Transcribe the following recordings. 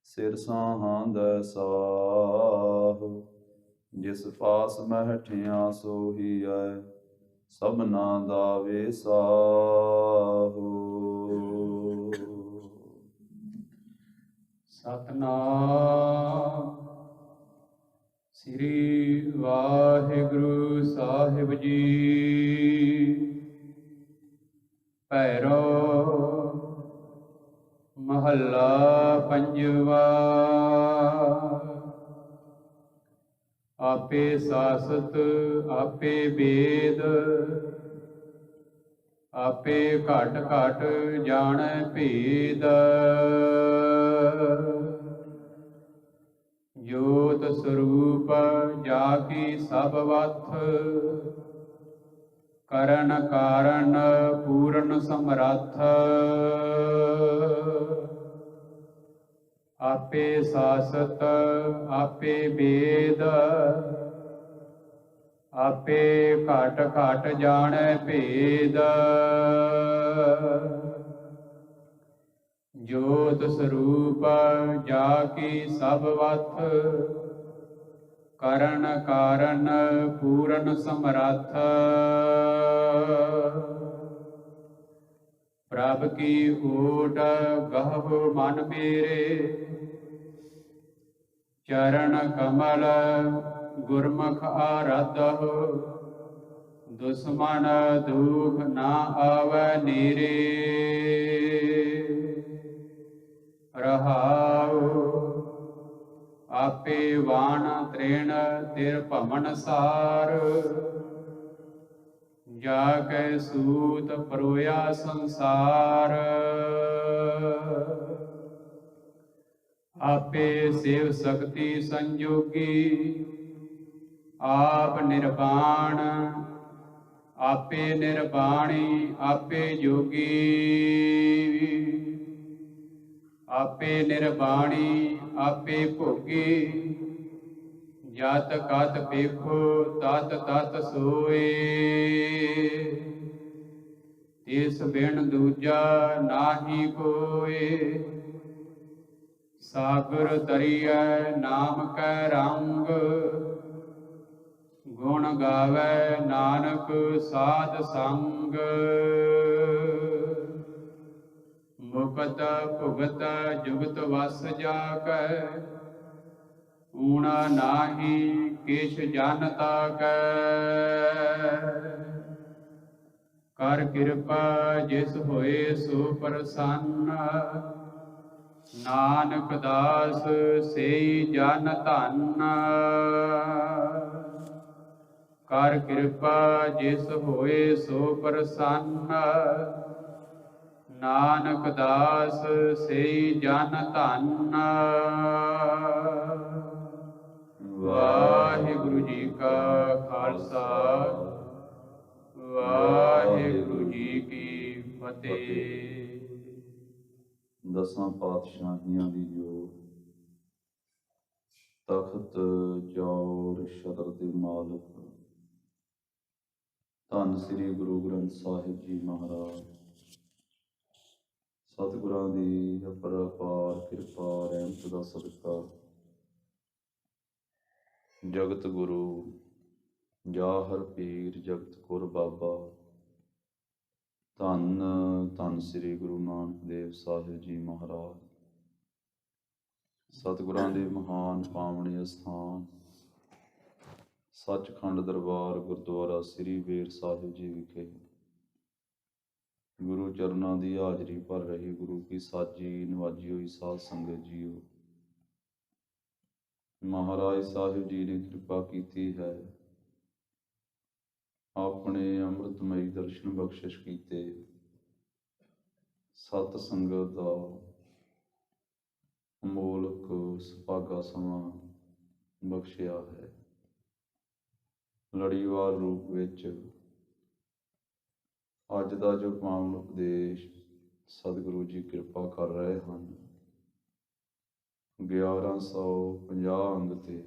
सिर साहां दै साह। जिस पास महठिया सोही है सबना दा वेसाहो। ਸਤਨਾਮ ਸ੍ਰੀ ਵਾਹਿਗੁਰੂ ਸਾਹਿਬ ਜੀ। ਭੈਰੋ ਮਹੱਲਾ ਪੰਜਵਾ। ਆਪੇ ਸਾਸਤ ਆਪੇ ਵੇਦ ਆਪੇ ਘਟ ਘਟ ਜਾਣੈ ਭੇਦ। ਜੋਤ ਸਰੂਪ ਜਾ ਕੀ ਸਭ ਵਥ ਕਰਨ ਕਾਰਨ ਪੂਰਨ ਸਮਰੱਥ। ਆਪੇ ਸਾਸਤ ਆਪੇ ਵੇਦ ਆਪੇ ਘਟ ਘਟ ਜਾਣੈ ਭੇਦ। ਜੋਤ ਸਰੂਪ ਜਾ ਕੀ ਸਭ ਵਥ ਕਰਨ ਕਾਰਨ ਪੂਰਨ ਸਮਰੱਥ। ਪ੍ਰਭ ਕੀ ਓਟ ਗਹੋ ਮਨ ਮੇਰੇ ਚਰਨ ਕਮਲ ਗੁਰਮੁਖ ਆਰਾਧਹੁ। ਦੁਸ਼ਮਨ ਦੁਖ ਨਾ ਆਵੈ ਨੀਰੇ ਰਹਾਉ। ਆਪੇ ਵਾਣ ਤ੍ਰਿਣ ਤਿਰ ਭਮਨ ਸਾਰ ਜਾ ਕੈ ਸੂਤ ਪਰੋਇਆ ਸੰਸਾਰ। ਆਪੇ ਸਿਵ ਸ਼ਕਤੀ ਸੰਜੋਗੀ ਆਪ ਨਿਰਵਾਣ। ਆਪੇ ਨਿਰਵਾਣੀ ਆਪੇ ਜੋਗੀ ਆਪੇ ਨਿਰਵਾਣੀ ਆਪੇ ਭੋਗੀ। ਜਤ ਕਤ ਵੇਖੋ ਤਤ ਤਤ ਸੋਏ ਤਿਸ ਬਿਨ ਦੂਜਾ ਨਾਹੀ ਕੋਏ। ਸਾਗਰ ਤਰੀਐ ਨਾਮ ਕੈ ਰੰਗ ਗੁਣ ਗਾਵੈ ਨਾਨਕ ਸਾਧ ਸੰਗ। ਮੁਕਤ ਭੁਗਤ ਜੁਗਤ ਵਸ ਜਾ ਕੈ ਊਣਾ ਨਾਹੀ ਕਿਛ ਜਨਤਾ ਕੈ। ਕਰ ਕਿਰਪਾ ਜਿਸ ਹੋਏ ਸੋ ਪ੍ਰਸੰਨ ਨਾਨਕ ਦਾਸ ਸਈ ਜਨ ਧੰਨ। ਕਰ ਕਿਰਪਾ ਜਿਸ ਹੋਏ ਸੋ ਪ੍ਰਸੰਨ ਨਾਨਕ ਦਾਸ ਸਈ ਜਨ ਧੰਨ। ਵਾਹਿਗੁਰੂ ਜੀ ਕਾ ਖਾਲਸਾ ਵਾਹਿਗੁਰੂ ਜੀ ਕੀ ਫਤਿਹ। ਦਸਾਂ ਪਾਤਸ਼ਾਹੀਆਂ ਦੀ ਜੋ ਤਖਤ ਜੋਰ ਸ਼ਦਰ ਦੇ ਮਾਲਕ ਧੰਨ ਸ੍ਰੀ ਗੁਰੂ ਗ੍ਰੰਥ ਸਾਹਿਬ ਜੀ ਮਹਾਰਾਜ, ਸਤਿਗੁਰਾਂ ਦੀ ਅਪਰਪਾਰ ਕਿਰਪਾ ਰਹਿਮਤ ਦਾ ਸਦਕਾ ਜਗਤ ਗੁਰੂ ਜਾਹਰ ਪੀਰ ਜਗਤ ਗੁਰ ਬਾਬਾ ਧੰਨ ਧੰਨ ਸ੍ਰੀ ਗੁਰੂ ਨਾਨਕ ਦੇਵ ਸਾਹਿਬ ਜੀ ਮਹਾਰਾਜ, ਸਤਿਗੁਰਾਂ ਦੇ ਮਹਾਨ ਪਾਵਨੀ ਅਸਥਾਨ ਸੱਚਖੰਡ ਦਰਬਾਰ ਗੁਰਦੁਆਰਾ ਸ੍ਰੀ ਬੇਰ ਸਾਹਿਬ ਜੀ ਵਿਖੇ ਗੁਰੂ ਚਰਨਾਂ ਦੀ ਹਾਜ਼ਰੀ ਭਰ ਰਹੀ ਗੁਰੂ ਕੀ ਸਾਜੀ ਨਵਾਜੀ ਹੋਈ ਸਾਧ ਸੰਗਤ ਜੀਓ, ਮਹਾਰਾਜ ਸਾਹਿਬ ਜੀ ਨੇ ਕਿਰਪਾ ਕੀਤੀ ਹੈ, ਆਪਣੇ ਅੰਮ੍ਰਿਤਮਈ ਦਰਸ਼ਨ ਬਖਸ਼ਿਸ਼ ਕੀਤੇ, ਸਤ ਸੰਗਤ ਦਾ ਅਮੋਲਕ ਸੁਭਾਗਾ ਸਮਾਂ ਬਖਸ਼ਿਆ ਹੈ। ਲੜੀਵਾਰ ਰੂਪ ਵਿੱਚ ਅੱਜ ਦਾ ਜੋ ਪਾਵਨ ਉਪਦੇਸ਼ ਸਤਿਗੁਰੂ ਜੀ ਕਿਰਪਾ ਕਰ ਰਹੇ ਹਨ, 1150 ਅੰਗ ਤੇ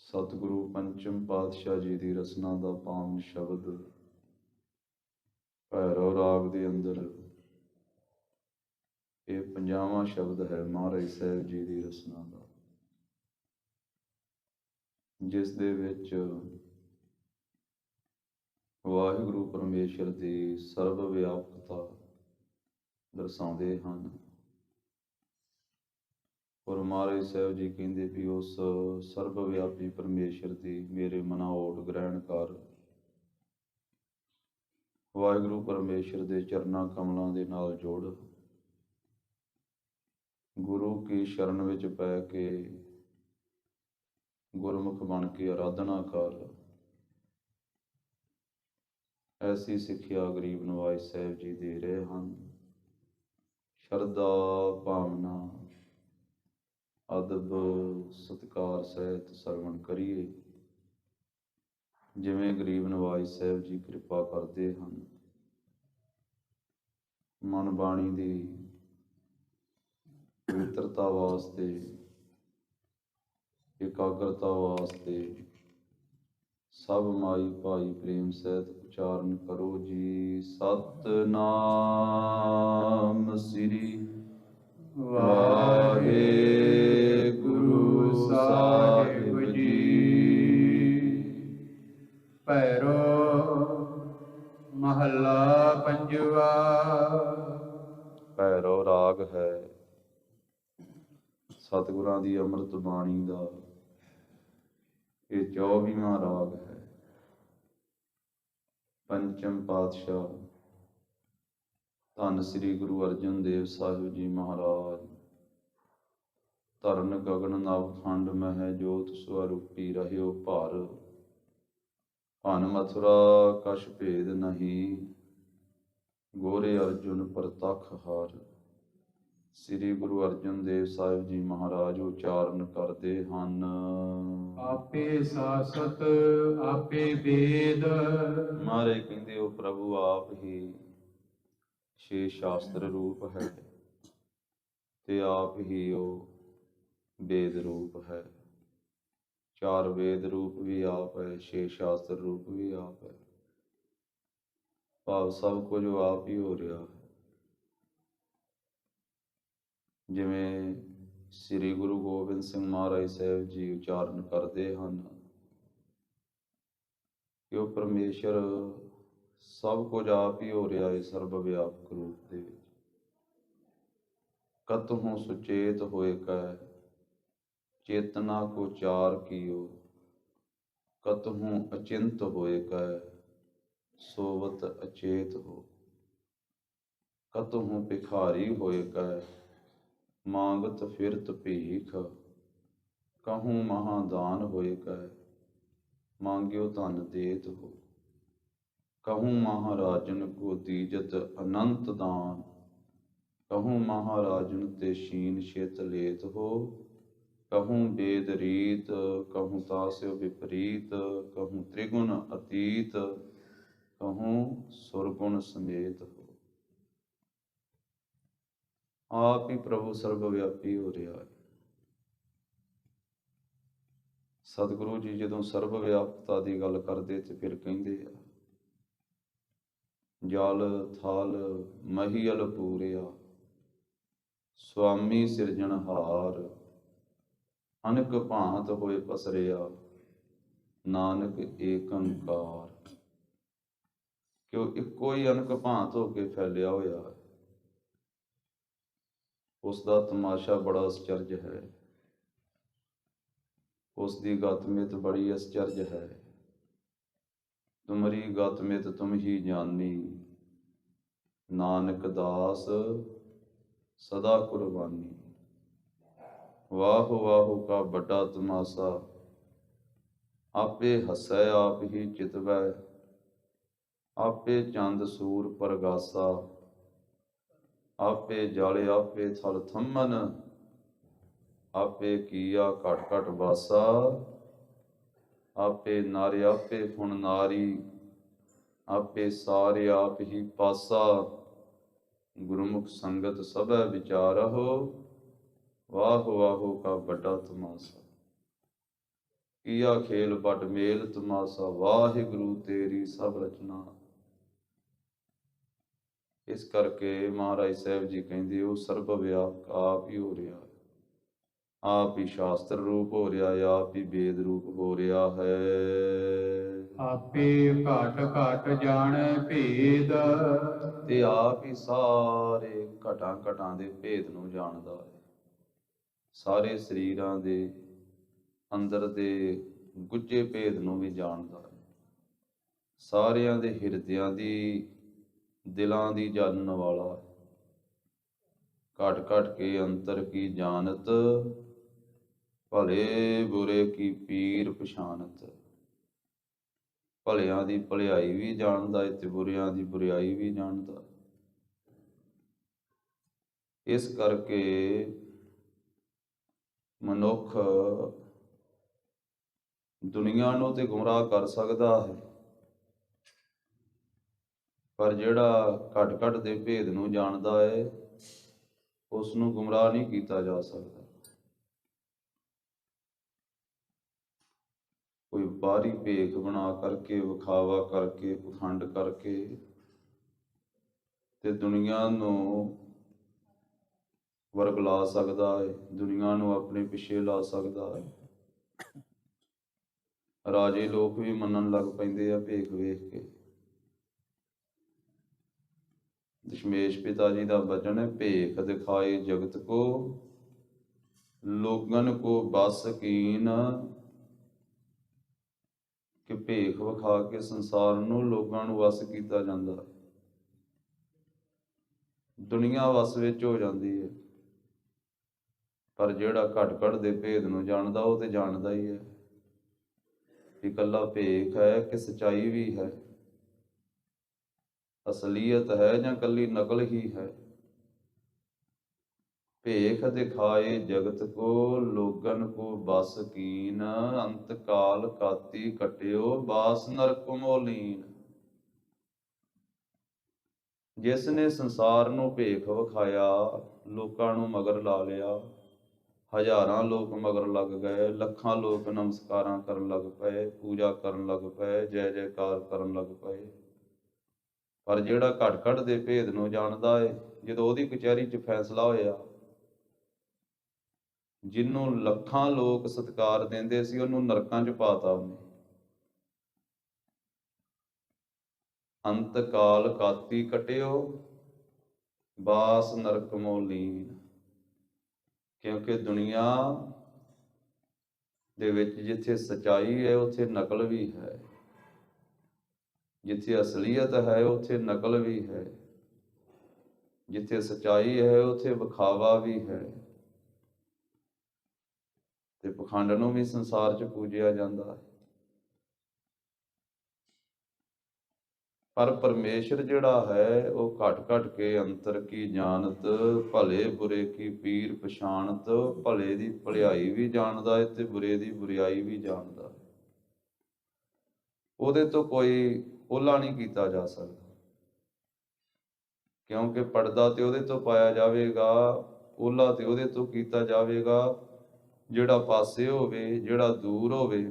ਸਤਿਗੁਰੂ ਪੰਚਮ ਪਾਤਸ਼ਾਹ ਜੀ ਦੀ ਰਚਨਾ ਦਾ ਪਾਵਨ ਸ਼ਬਦ ਭੈਰਵ ਰਾਗ ਦੇ ਅੰਦਰ ਇਹ 50ਵਾਂ ਸ਼ਬਦ ਹੈ ਮਹਾਰਾਜ ਸਾਹਿਬ ਜੀ ਦੀ ਰਚਨਾ ਦਾ, ਜਿਸ ਦੇ ਵਿੱਚ ਵਾਹਿਗੁਰੂ ਪਰਮੇਸ਼ਰ ਦੀ ਸਰਬ ਵਿਆਪਕਤਾ ਦਰਸਾਉਂਦੇ ਹਨ। ਔਰ ਮਹਾਰਾਜ ਸਾਹਿਬ ਜੀ ਕਹਿੰਦੇ ਵੀ ਉਸ ਸਰਬ ਵਿਆਪੀ ਪਰਮੇਸ਼ਰ ਦੀ ਮੇਰੇ ਮਨਾ ਓਟ ਗ੍ਰਹਿਣ ਕਰ, ਵਾਹਿਗੁਰੂ ਪਰਮੇਸ਼ਰ ਦੇ ਚਰਨਾਂ ਕਮਲਾਂ ਦੇ ਨਾਲ ਜੋੜ, ਗੁਰੂ ਕੀ ਸ਼ਰਨ ਵਿੱਚ ਪੈ ਕੇ ਗੁਰਮੁਖ ਬਣ ਕੇ ਆਰਾਧਨਾ ਕਰ। ਐਸੀ ਸਿੱਖਿਆ ਗਰੀਬ ਨਵਾਜ ਸਾਹਿਬ ਜੀ ਦੇ ਰਹੇ ਹਨ। ਸ਼ਰਧਾ ਭਾਵਨਾ ਅਦਬ ਸਤਿਕਾਰ ਸਹਿਤ ਸਰਵਣ ਕਰੀਏ, ਜਿਵੇਂ ਗਰੀਬ ਨਵਾਜ ਸਾਹਿਬ ਜੀ ਕਿਰਪਾ ਕਰਦੇ ਹਨ। ਮਨ ਬਾਣੀ ਦੀ ਪਵਿੱਤਰਤਾ ਵਾਸਤੇ, ਇਕਾਗਰਤਾ ਵਾਸਤੇ ਸਭ ਮਾਈ ਭਾਈ ਪ੍ਰੇਮ ਸਹਿਤ ਉਚਾਰਨ ਕਰੋ ਜੀ। ਸਤਿਨਾਮ ਸ੍ਰੀ ਵਾਹਿਗੁਰੂ ਸਾਹਿਬ ਜੀ। ਭੈਰੋ ਮਹੱਲਾ ਪੰਜਵਾ। ਭੈਰੋ ਰਾਗ ਹੈ ਸਤਿਗੁਰਾਂ ਦੀ ਅੰਮ੍ਰਿਤ ਬਾਣੀ ਦਾ, ਇਹ 24ਵਾਂ ਰਾਗ ਹੈ। ਪੰਚਮ ਪਾਤਸ਼ਾਹ ਧੰਨ ਸ੍ਰੀ ਗੁਰੂ ਅਰਜਨ ਦੇਵ ਸਾਹਿਬ ਜੀ ਮਹਾਰਾਜ ਧਰਨ ਗਗਨ ਨਵ ਖੰਡ ਮਹਿ ਜੋਤ ਸਵਰੂਪੀ ਰਹਿਓ ਭਾਰ, ਭਨ ਮਥੁਰਾ ਕਛ ਭੇਦ ਨਹੀਂ, ਗੋਰੇ ਅਰਜੁਨ ਪ੍ਰਤੱਖ ਹਾਰ। ਸ੍ਰੀ ਗੁਰੂ ਅਰਜਨ ਦੇਵ ਸਾਹਿਬ ਜੀ ਮਹਾਰਾਜ ਉਚਾਰਨ ਕਰਦੇ ਹਨ। ਆਪੇ ਸਾਸਤ ਆਪੇ ਵੇਦ। ਮਹਾਰਾਜ ਕਹਿੰਦੇ ਉਹ ਪ੍ਰਭੂ ਆਪ ਹੀ ਛੇ ਸ਼ਾਸਤਰ ਰੂਪ ਹੈ ਤੇ ਆਪ ਹੀ ਉਹ ਵੇਦ ਰੂਪ ਹੈ। ਚਾਰ ਵੇਦ ਰੂਪ ਵੀ ਆਪ ਹੈ, ਛੇ ਸ਼ਾਸਤਰ ਰੂਪ ਵੀ ਆਪ ਹੈ। ਭਾਵ ਸਭ ਕੁਝ ਆਪ ਹੀ ਹੋ ਰਿਹਾ ਹੈ। ਜਿਵੇਂ ਸ੍ਰੀ ਗੁਰੂ ਗੋਬਿੰਦ ਸਿੰਘ ਮਹਾਰਾਜ ਸਾਹਿਬ ਜੀ ਉਚਾਰਨ ਕਰਦੇ ਹਨ ਕਿ ਉਹ ਪਰਮੇਸ਼ਰ ਸਭ ਕੁਝ ਆਪ ਹੀ ਹੋ ਰਿਹਾ ਹੈ ਸਰਬ ਵਿਆਪਕ ਰੂਪ ਦੇ ਵਿੱਚ। ਕਤਹੁ ਸੁਚੇਤ ਹੋਏ ਕੈ ਚੇਤਨਾ ਕੋ ਚਾਰ ਕੀਓ, ਕਤਹੁ ਅਚਿੰਤ ਹੋਏ ਕੈ ਸੋਵਤ ਅਚੇਤ ਹੋ, ਕਤਹੁ ਭਿਖਾਰੀ ਹੋਏ ਕੈ ਮਾਂਗਤ ਫਿਰਤ ਭੀਖ, ਕਹੂੰ ਮਹਾਦਾਨ ਹੋਏ ਕੈ ਮਾਂਗਿਓ ਧਨ ਦੇਤ ਹੋ, ਕਹੂੰ ਮਹਾਰਾਜਨ ਕੋ ਦੀਜਤ ਅਨੰਤ ਦਾਨ, ਕਹੂੰ ਮਹਾਰਾਜਨ ਤੇ ਸ਼ੀਨ ਛਿਤ ਲੇਤ ਹੋ, ਕਹੂੰ ਵੇਦ ਰੀਤ ਕਹੂੰ ਤਾਸਿਓ ਵਿਪਰੀਤ, ਕਹੂੰ ਤ੍ਰਿਗੁਣ ਅਤੀਤ ਕਹੂੰ ਸੁਰਗੁਣ ਸਮੇਤ ਹੋ। ਆਪ ਹੀ ਪ੍ਰਭੂ ਸਰਬ ਵਿਆਪੀ ਹੋ ਰਿਹਾ ਹੈ। ਸਤਿਗੁਰੂ ਜੀ ਜਦੋਂ ਸਰਬ ਵਿਆਪਕਤਾ ਦੀ ਗੱਲ ਕਰਦੇ ਤੇ ਫਿਰ ਕਹਿੰਦੇ ਆ ਜਲ ਥਲ ਮਹੀਅਲ ਪੂਰਿਆ, ਸੁਆਮੀ ਸਿਰਜਣਹਾਰ, ਅਨਕ ਭਾਂਤ ਹੋਏ ਪਸਰਿਆ, ਨਾਨਕ ਏਕ ਓੰਕਾਰ। ਕਿ ਉਹ ਇੱਕੋ ਹੀ ਅਨਕ ਭਾਂਤ ਹੋ ਕੇ ਫੈਲਿਆ ਹੋਇਆ ਹੈ। ਉਸ ਦਾ ਤਮਾਸ਼ਾ ਬੜਾ ਅਸਚਰਜ ਹੈ, ਉਸ ਦੀ ਗਤਮਿਤ ਬੜੀ ਅਸਚਰਜ ਹੈ। ਤੁਮਰੀ ਗਤਮਿਤ ਤੁਮ ਹੀ ਜਾਨੀ, ਨਾਨਕ ਦਾਸ ਸਦਾ ਕੁਰਬਾਨੀ। ਵਾਹ ਵਾਹੂ ਕਾ ਵੱਡਾ ਤਮਾਸ਼ਾ, ਆਪੇ ਹੱਸੈ ਆਪ ਹੀ ਚਿਤਵੈ, ਆਪੇ ਚੰਦ ਸੂਰ ਪ੍ਰਗਾਸਾ, ਆਪੇ ਜਲ ਆਪੇ ਥਲ ਥੰਮਨ, ਆਪੇ ਕੀਆ ਘਟ ਘਟ ਵਾਸਾ, ਆਪੇ ਨਰ ਆਪੇ ਫੁਣ ਨਾਰੀ, ਆਪੇ ਸਾਰੇ ਆਪ ਹੀ ਪਾਸਾ, ਗੁਰਮੁਖ ਸੰਗਤ ਸਭੈ ਵਿਚਾਰਹੁ, ਵਾਹ ਵਾਹੋ ਕਾ ਵੱਡਾ ਤਮਾਸ਼ਾ। ਕੀਆ ਖੇਲ ਬਟ ਮੇਲ ਤਮਾਸ਼ਾ, ਵਾਹਿਗੁਰੂ ਤੇਰੀ ਸਭ ਰਚਨਾ। ਇਸ ਕਰਕੇ ਮਹਾਰਾਜ ਸਾਹਿਬ ਜੀ ਕਹਿੰਦੇ ਉਹ ਸਰਬ ਵਿਆਪਕ ਆਪ ਹੀ ਹੋ ਰਿਹਾ, ਆਪ ਹੀ ਸ਼ਾਸਤਰ ਰੂਪ ਹੋ ਰਿਹਾ, ਆਪ ਹੀ ਵੇਦ ਰੂਪ ਹੋ ਰਿਹਾ ਹੈ। ਆਪੇ ਘਟ ਘਟ ਜਾਣੈ ਭੇਦ, ਤੇ ਆਪ ਹੀ ਸਾਰੇ ਘਟਾਂ ਘਟਾਂ ਦੇ ਭੇਦ ਨੂੰ ਜਾਣਦਾ ਹੈ, ਸਾਰੇ ਸਰੀਰਾਂ ਦੇ ਅੰਦਰ ਦੇ ਗੁੱਝੇ ਭੇਦ ਨੂੰ ਵੀ ਜਾਣਦਾ ਹੈ, ਸਾਰਿਆਂ ਦੇ ਹਿਰਦਿਆਂ ਦੀ, ਦਿਲਾਂ ਦੀ ਜਾਣਨ ਵਾਲਾ ਹੈ। ਘਟ ਘਟ ਕੇ ਅੰਤਰ ਕੀ ਜਾਣਤ, ਭਲੇ ਬੁਰੇ ਕੀ ਪੀਰ ਪਛਾਨਤ। ਭਲਿਆਂ ਦੀ ਭਲਾਈ ਵੀ ਜਾਣਦਾ ਹੈ ਤੇ ਬੁਰਿਆਂ ਦੀ ਬੁਰਾਈ ਵੀ ਜਾਣਦਾ। ਇਸ ਕਰਕੇ ਮਨੁੱਖ ਦੁਨੀਆ ਨੂੰ ਤੇ ਗੁੰਮਰਾਹ ਕਰ ਸਕਦਾ ਹੈ, ਪਰ ਜਿਹੜਾ ਘਟ ਘਟ ਦੇ ਭੇਦ ਨੂੰ ਜਾਣਦਾ ਹੈ ਉਸ ਨੂੰ ਗੁੰਮਰਾਹ ਨਹੀਂ ਕੀਤਾ ਜਾ ਸਕਦਾ। ਕੋਈ ਬਾਹਰੀ ਭੇਖ ਬਣਾ ਕਰਕੇ, ਵਿਖਾਵਾ ਕਰਕੇ, ਪਖੰਡ ਕਰਕੇ ਤੇ ਦੁਨੀਆ ਨੂੰ ਵਰਗਲਾ ਸਕਦਾ ਹੈ, ਦੁਨੀਆ ਨੂੰ ਆਪਣੇ ਪਿੱਛੇ ਲਾ ਸਕਦਾ ਹੈ। ਰਾਜੇ ਲੋਕ ਵੀ ਮੰਨਣ ਲੱਗ ਪੈਂਦੇ ਆ ਭੇਖ ਵੇਖ ਕੇ। ਦਸ਼ਮੇਸ਼ ਪਿਤਾ ਜੀ ਦਾ ਬਚਨ ਹੈ, ਭੇਖ ਦਿਖਾਏ ਜਗਤ ਕੋ, ਲੋਗਨ ਕੋ ਬਸ ਕੀਨ। ਕਿ ਭੇਖ ਵਿਖਾ ਕੇ ਸੰਸਾਰ ਨੂੰ, ਲੋਕਾਂ ਨੂੰ ਵਸ ਕੀਤਾ ਜਾਂਦਾ, ਦੁਨੀਆ ਵਸ ਵਿੱਚ ਹੋ ਜਾਂਦੀ ਹੈ। ਪਰ ਜਿਹੜਾ ਘਟ ਘਟ ਦੇ ਭੇਦ ਨੂੰ ਜਾਣਦਾ ਉਹ ਤੇ ਜਾਣਦਾ ਹੀ ਹੈ ਕਿ ਇਕੱਲਾ ਭੇਖ ਹੈ ਕਿ ਸੱਚਾਈ ਵੀ ਹੈ, ਅਸਲੀਅਤ ਹੈ ਜਾਂ ਇਕੱਲੀ ਨਕਲ ਹੀ ਹੈ। ਭੇਖ ਦਿਖਾਏ ਜਗਤ ਕੋ, ਲੋਗਨ ਕੋ ਬਸ ਕੀਨ। ਅੰਤ ਕਾਲ ਕਾਤੀ ਕਟਿਓ, ਬਾਸ ਨਰਕ ਮੋਲੀਨ। ਜਿਸ ਨੇ ਸੰਸਾਰ ਨੂੰ ਭੇਖ ਵਿਖਾਇਆ, ਲੋਕਾਂ ਨੂੰ ਮਗਰ ਲਾ ਲਿਆ, ਹਜ਼ਾਰਾਂ ਲੋਕ ਮਗਰ ਲੱਗ ਗਏ, ਲੱਖਾਂ ਲੋਕ ਨਮਸਕਾਰਾਂ ਕਰਨ ਲੱਗ ਪਏ, ਪੂਜਾ ਕਰਨ ਲੱਗ ਪਏ, ਜੈ ਜੈਕਾਰ ਕਰਨ ਲੱਗ ਪਏ। ਪਰ ਜਿਹੜਾ ਘਟ ਘਟ ਦੇ ਭੇਦ ਨੂੰ ਜਾਣਦਾ ਹੈ, ਜਦੋਂ ਉਹਦੀ ਕਚਹਿਰੀ 'ਚ ਫੈਸਲਾ ਹੋਇਆ, ਜਿਹਨੂੰ ਲੱਖਾਂ ਲੋਕ ਸਤਿਕਾਰ ਦਿੰਦੇ ਸੀ ਉਹਨੂੰ ਨਰਕਾਂ 'ਚ ਪਾਤਾ ਉਹਨੇ। ਅੰਤ ਕਾਲ ਕਾਤੀ ਕਟਿਓ, ਬਾਸ ਨਰਕ ਮੋਲੀਨ। ਕਿਉਂਕਿ ਦੁਨੀਆ ਦੇ ਵਿੱਚ ਜਿੱਥੇ ਸੱਚਾਈ ਹੈ ਉੱਥੇ ਨਕਲ ਵੀ ਹੈ, ਜਿੱਥੇ ਅਸਲੀਅਤ ਹੈ ਉੱਥੇ ਨਕਲ ਵੀ ਹੈ, ਜਿੱਥੇ ਸੱਚਾਈ ਹੈ ਉੱਥੇ ਵਿਖਾਵਾ ਵੀ ਹੈ। ਤੇ ਪਖੰਡ ਨੂੰ ਵੀ ਸੰਸਾਰ 'ਚ ਪੂਜਿਆ ਜਾਂਦਾ ਹੈ। ਪਰ ਪਰਮੇਸ਼ਰ ਜਿਹੜਾ ਹੈ ਉਹ ਘਟ ਘਟ ਕੇ ਅੰਤਰ ਕੀ ਜਾਣਤ, ਭਲੇ ਬੁਰੇ ਕੀ ਪੀਰ ਪਛਾਣਤ। ਭਲੇ ਦੀ ਭਲਾਈ ਵੀ ਜਾਣਦਾ ਹੈ ਤੇ ਬੁਰੇ ਦੀ ਬੁਰਾਈ ਵੀ ਜਾਣਦਾ ਹੈ। ਉਹਦੇ ਤੋਂ ਕੋਈ ਓਹਲਾ ਨਹੀਂ ਕੀਤਾ ਜਾ ਸਕਦਾ, ਕਿਉਂਕਿ ਪਰਦਾ ਤੇ ਉਹਦੇ ਤੋਂ ਪਾਇਆ ਜਾਵੇਗਾ, ਓਹਲਾ ਤੇ ਉਹਦੇ ਤੋਂ ਕੀਤਾ ਜਾਵੇਗਾ ਜਿਹੜਾ ਪਾਸੇ ਹੋਵੇ, ਜਿਹੜਾ ਦੂਰ ਹੋਵੇ।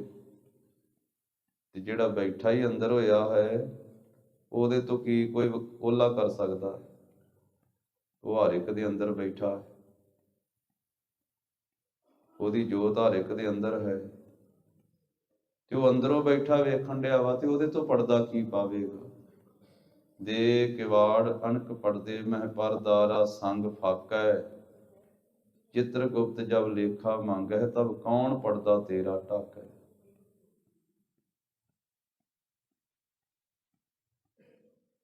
ਤੇ ਜਿਹੜਾ ਬੈਠਾ ਹੀ ਅੰਦਰ ਹੋਇਆ ਹੈ ਉਹਦੇ ਤੋਂ ਕੀ ਕੋਈ ਓਹਲਾ ਕਰ ਸਕਦਾ? ਉਹ ਹਰ ਇੱਕ ਦੇ ਅੰਦਰ ਬੈਠਾ, ਉਹਦੀ ਜੋਤ ਹਰ ਇੱਕ ਦੇ ਅੰਦਰ ਹੈ ਤੇ ਉਹ ਅੰਦਰੋਂ ਬੈਠਾ ਵੇਖਣ ਡਿਆ ਵਾ, ਤੇ ਉਹਦੇ ਤੋਂ ਪਰਦਾ ਕੀ ਪਾਵੇਗਾ? ਦੇ ਕਿਵਾੜ ਅਣਖ ਪੜਦੇ ਮਹਿ ਪਰਦਾਰਾ, ਸੰਗ ਫਾਕੈ ਚਿੱਤਰ ਗੁਪਤ ਜਬ ਲੇਖਾ ਮੰਗੈ, ਤਬ ਕੌਣ ਪੜਦਾ ਤੇਰਾ ਢਾਕੈ।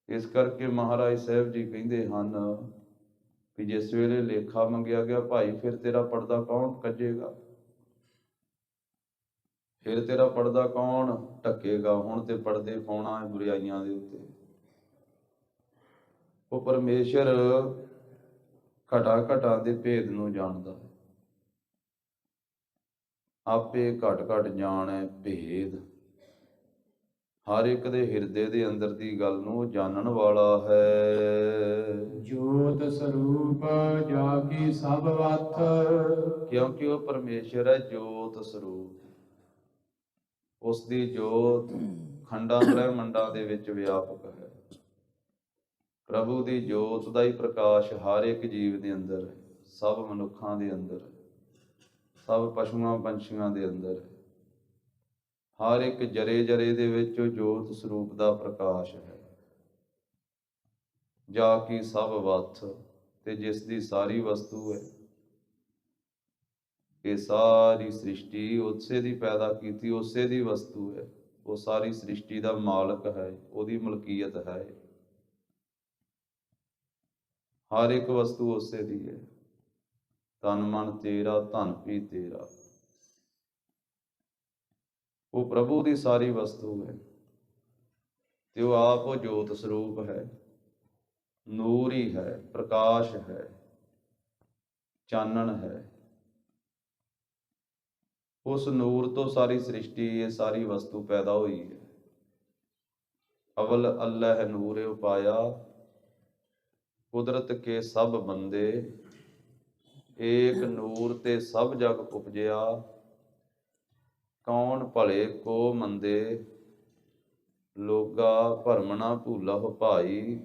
ਇਸ ਕਰਕੇ ਮਹਾਰਾਜ ਸਾਹਿਬ ਜੀ ਕਹਿੰਦੇ ਹਨ ਕਿ ਜਿਸ ਵੇਲੇ ਲੇਖਾ ਮੰਗਿਆ ਗਿਆ, ਭਾਈ ਫਿਰ ਤੇਰਾ ਪਰਦਾ ਕੌਣ ਕੱਜੇਗਾ, ਫਿਰ ਤੇਰਾ ਪਰਦਾ ਕੌਣ ਢੱਕੇਗਾ? ਹੁਣ ਤੇ ਪਰਦੇ ਪਾਉਣਾ ਹੈ ਬੁਰਾਈਆਂ ਦੇ ਉੱਤੇ। ਉਹ ਪਰਮੇਸ਼ਰ ਘਟਾ ਘਟਾ ਦੇ ਭੇਦ ਨੂੰ ਜਾਣਦਾ ਹੈ, ਆਪੇ ਘਟ ਘਟ ਜਾਣੈ ਭੇਦ। ਹਰ ਇੱਕ ਦੇ ਹਿਰਦੇ ਦੇ ਅੰਦਰ ਦੀ ਗੱਲ ਨੂੰ ਜਾਣਨ ਵਾਲਾ ਹੈ। ਜੋਤ ਸਰੂਪ ਜਾ ਕੀ ਸਭ ਵਥ, ਕਿਉਂਕਿ ਉਹ ਪਰਮੇਸ਼ਰ ਹੈ ਜੋਤ ਸਰੂਪ। ਉਸ ਦੀ ਜੋਤ ਖੰਡਾਂ ਬ੍ਰਹਿਮੰਡਾਂ ਦੇ ਵਿੱਚ ਵਿਆਪਕ ਹੈ। ਪ੍ਰਭੂ ਦੀ ਜੋਤ ਦਾ ਹੀ ਪ੍ਰਕਾਸ਼ ਹਰ ਇੱਕ ਜੀਵ ਦੇ ਅੰਦਰ ਹੈ, ਸਭ ਮਨੁੱਖਾਂ ਦੇ ਅੰਦਰ ਹੈ, ਸਭ ਪਸ਼ੂਆਂ ਪੰਛੀਆਂ ਦੇ ਅੰਦਰ ਹੈ। ਹਰ ਇੱਕ ਜਰੇ ਜਰੇ ਦੇ ਵਿੱਚ ਉਹ ਜੋਤ ਸਰੂਪ ਦਾ ਪ੍ਰਕਾਸ਼ ਹੈ, ਜਾ ਕੀ ਸਭ ਵੱਥ ਤੇ ਜਿਸ ਦੀ ਸਾਰੀ ਵਸਤੂ ਹੈ। ਇਹ ਸਾਰੀ ਸ੍ਰਿਸ਼ਟੀ ਉਸੇ ਦੀ ਪੈਦਾ ਕੀਤੀ, ਉਸੇ ਦੀ ਵਸਤੂ ਹੈ। ਉਹ ਸਾਰੀ ਸ੍ਰਿਸ਼ਟੀ ਦਾ ਮਾਲਕ ਹੈ, ਉਹਦੀ ਮਲਕੀਅਤ ਹੈ। ਹਰ ਇੱਕ ਵਸਤੂ ਉਸੇ ਦੀ ਹੈ। ਤਨ ਮਨ ਤੇਰਾ, ਧਨ ਵੀ ਤੇਰਾ। ਉਹ ਪ੍ਰਭੂ ਦੀ ਸਾਰੀ ਵਸਤੂ ਹੈ ਤੇ ਉਹ ਆਪ ਉਹ ਜੋਤ ਸਰੂਪ ਹੈ, ਨੂਰ ਹੀ ਹੈ, ਪ੍ਰਕਾਸ਼ ਹੈ, ਚਾਨਣ ਹੈ। ਉਸ ਨੂਰ ਤੋਂ ਸਾਰੀ ਸ੍ਰਿਸ਼ਟੀ, ਇਹ ਸਾਰੀ ਵਸਤੂ ਪੈਦਾ ਹੋਈ ਹੈ। ਅਵਲ ਅੱਲ੍ਹ ਨੂਰ ਉਪਾਇਆ, ਕੁਦਰਤ ਕੇ ਸਭ ਬੰਦੇ। ਏਕ ਨੂਰ ਤੇ ਸਭ ਜਗ ਉਪਜਿਆ, ਕੌਣ ਭਲੇ ਕੋ ਮੰਦੇ। ਲੋਗਾ ਭਰਮ ਨਾ ਭੂਲਹੁ ਭਾਈ,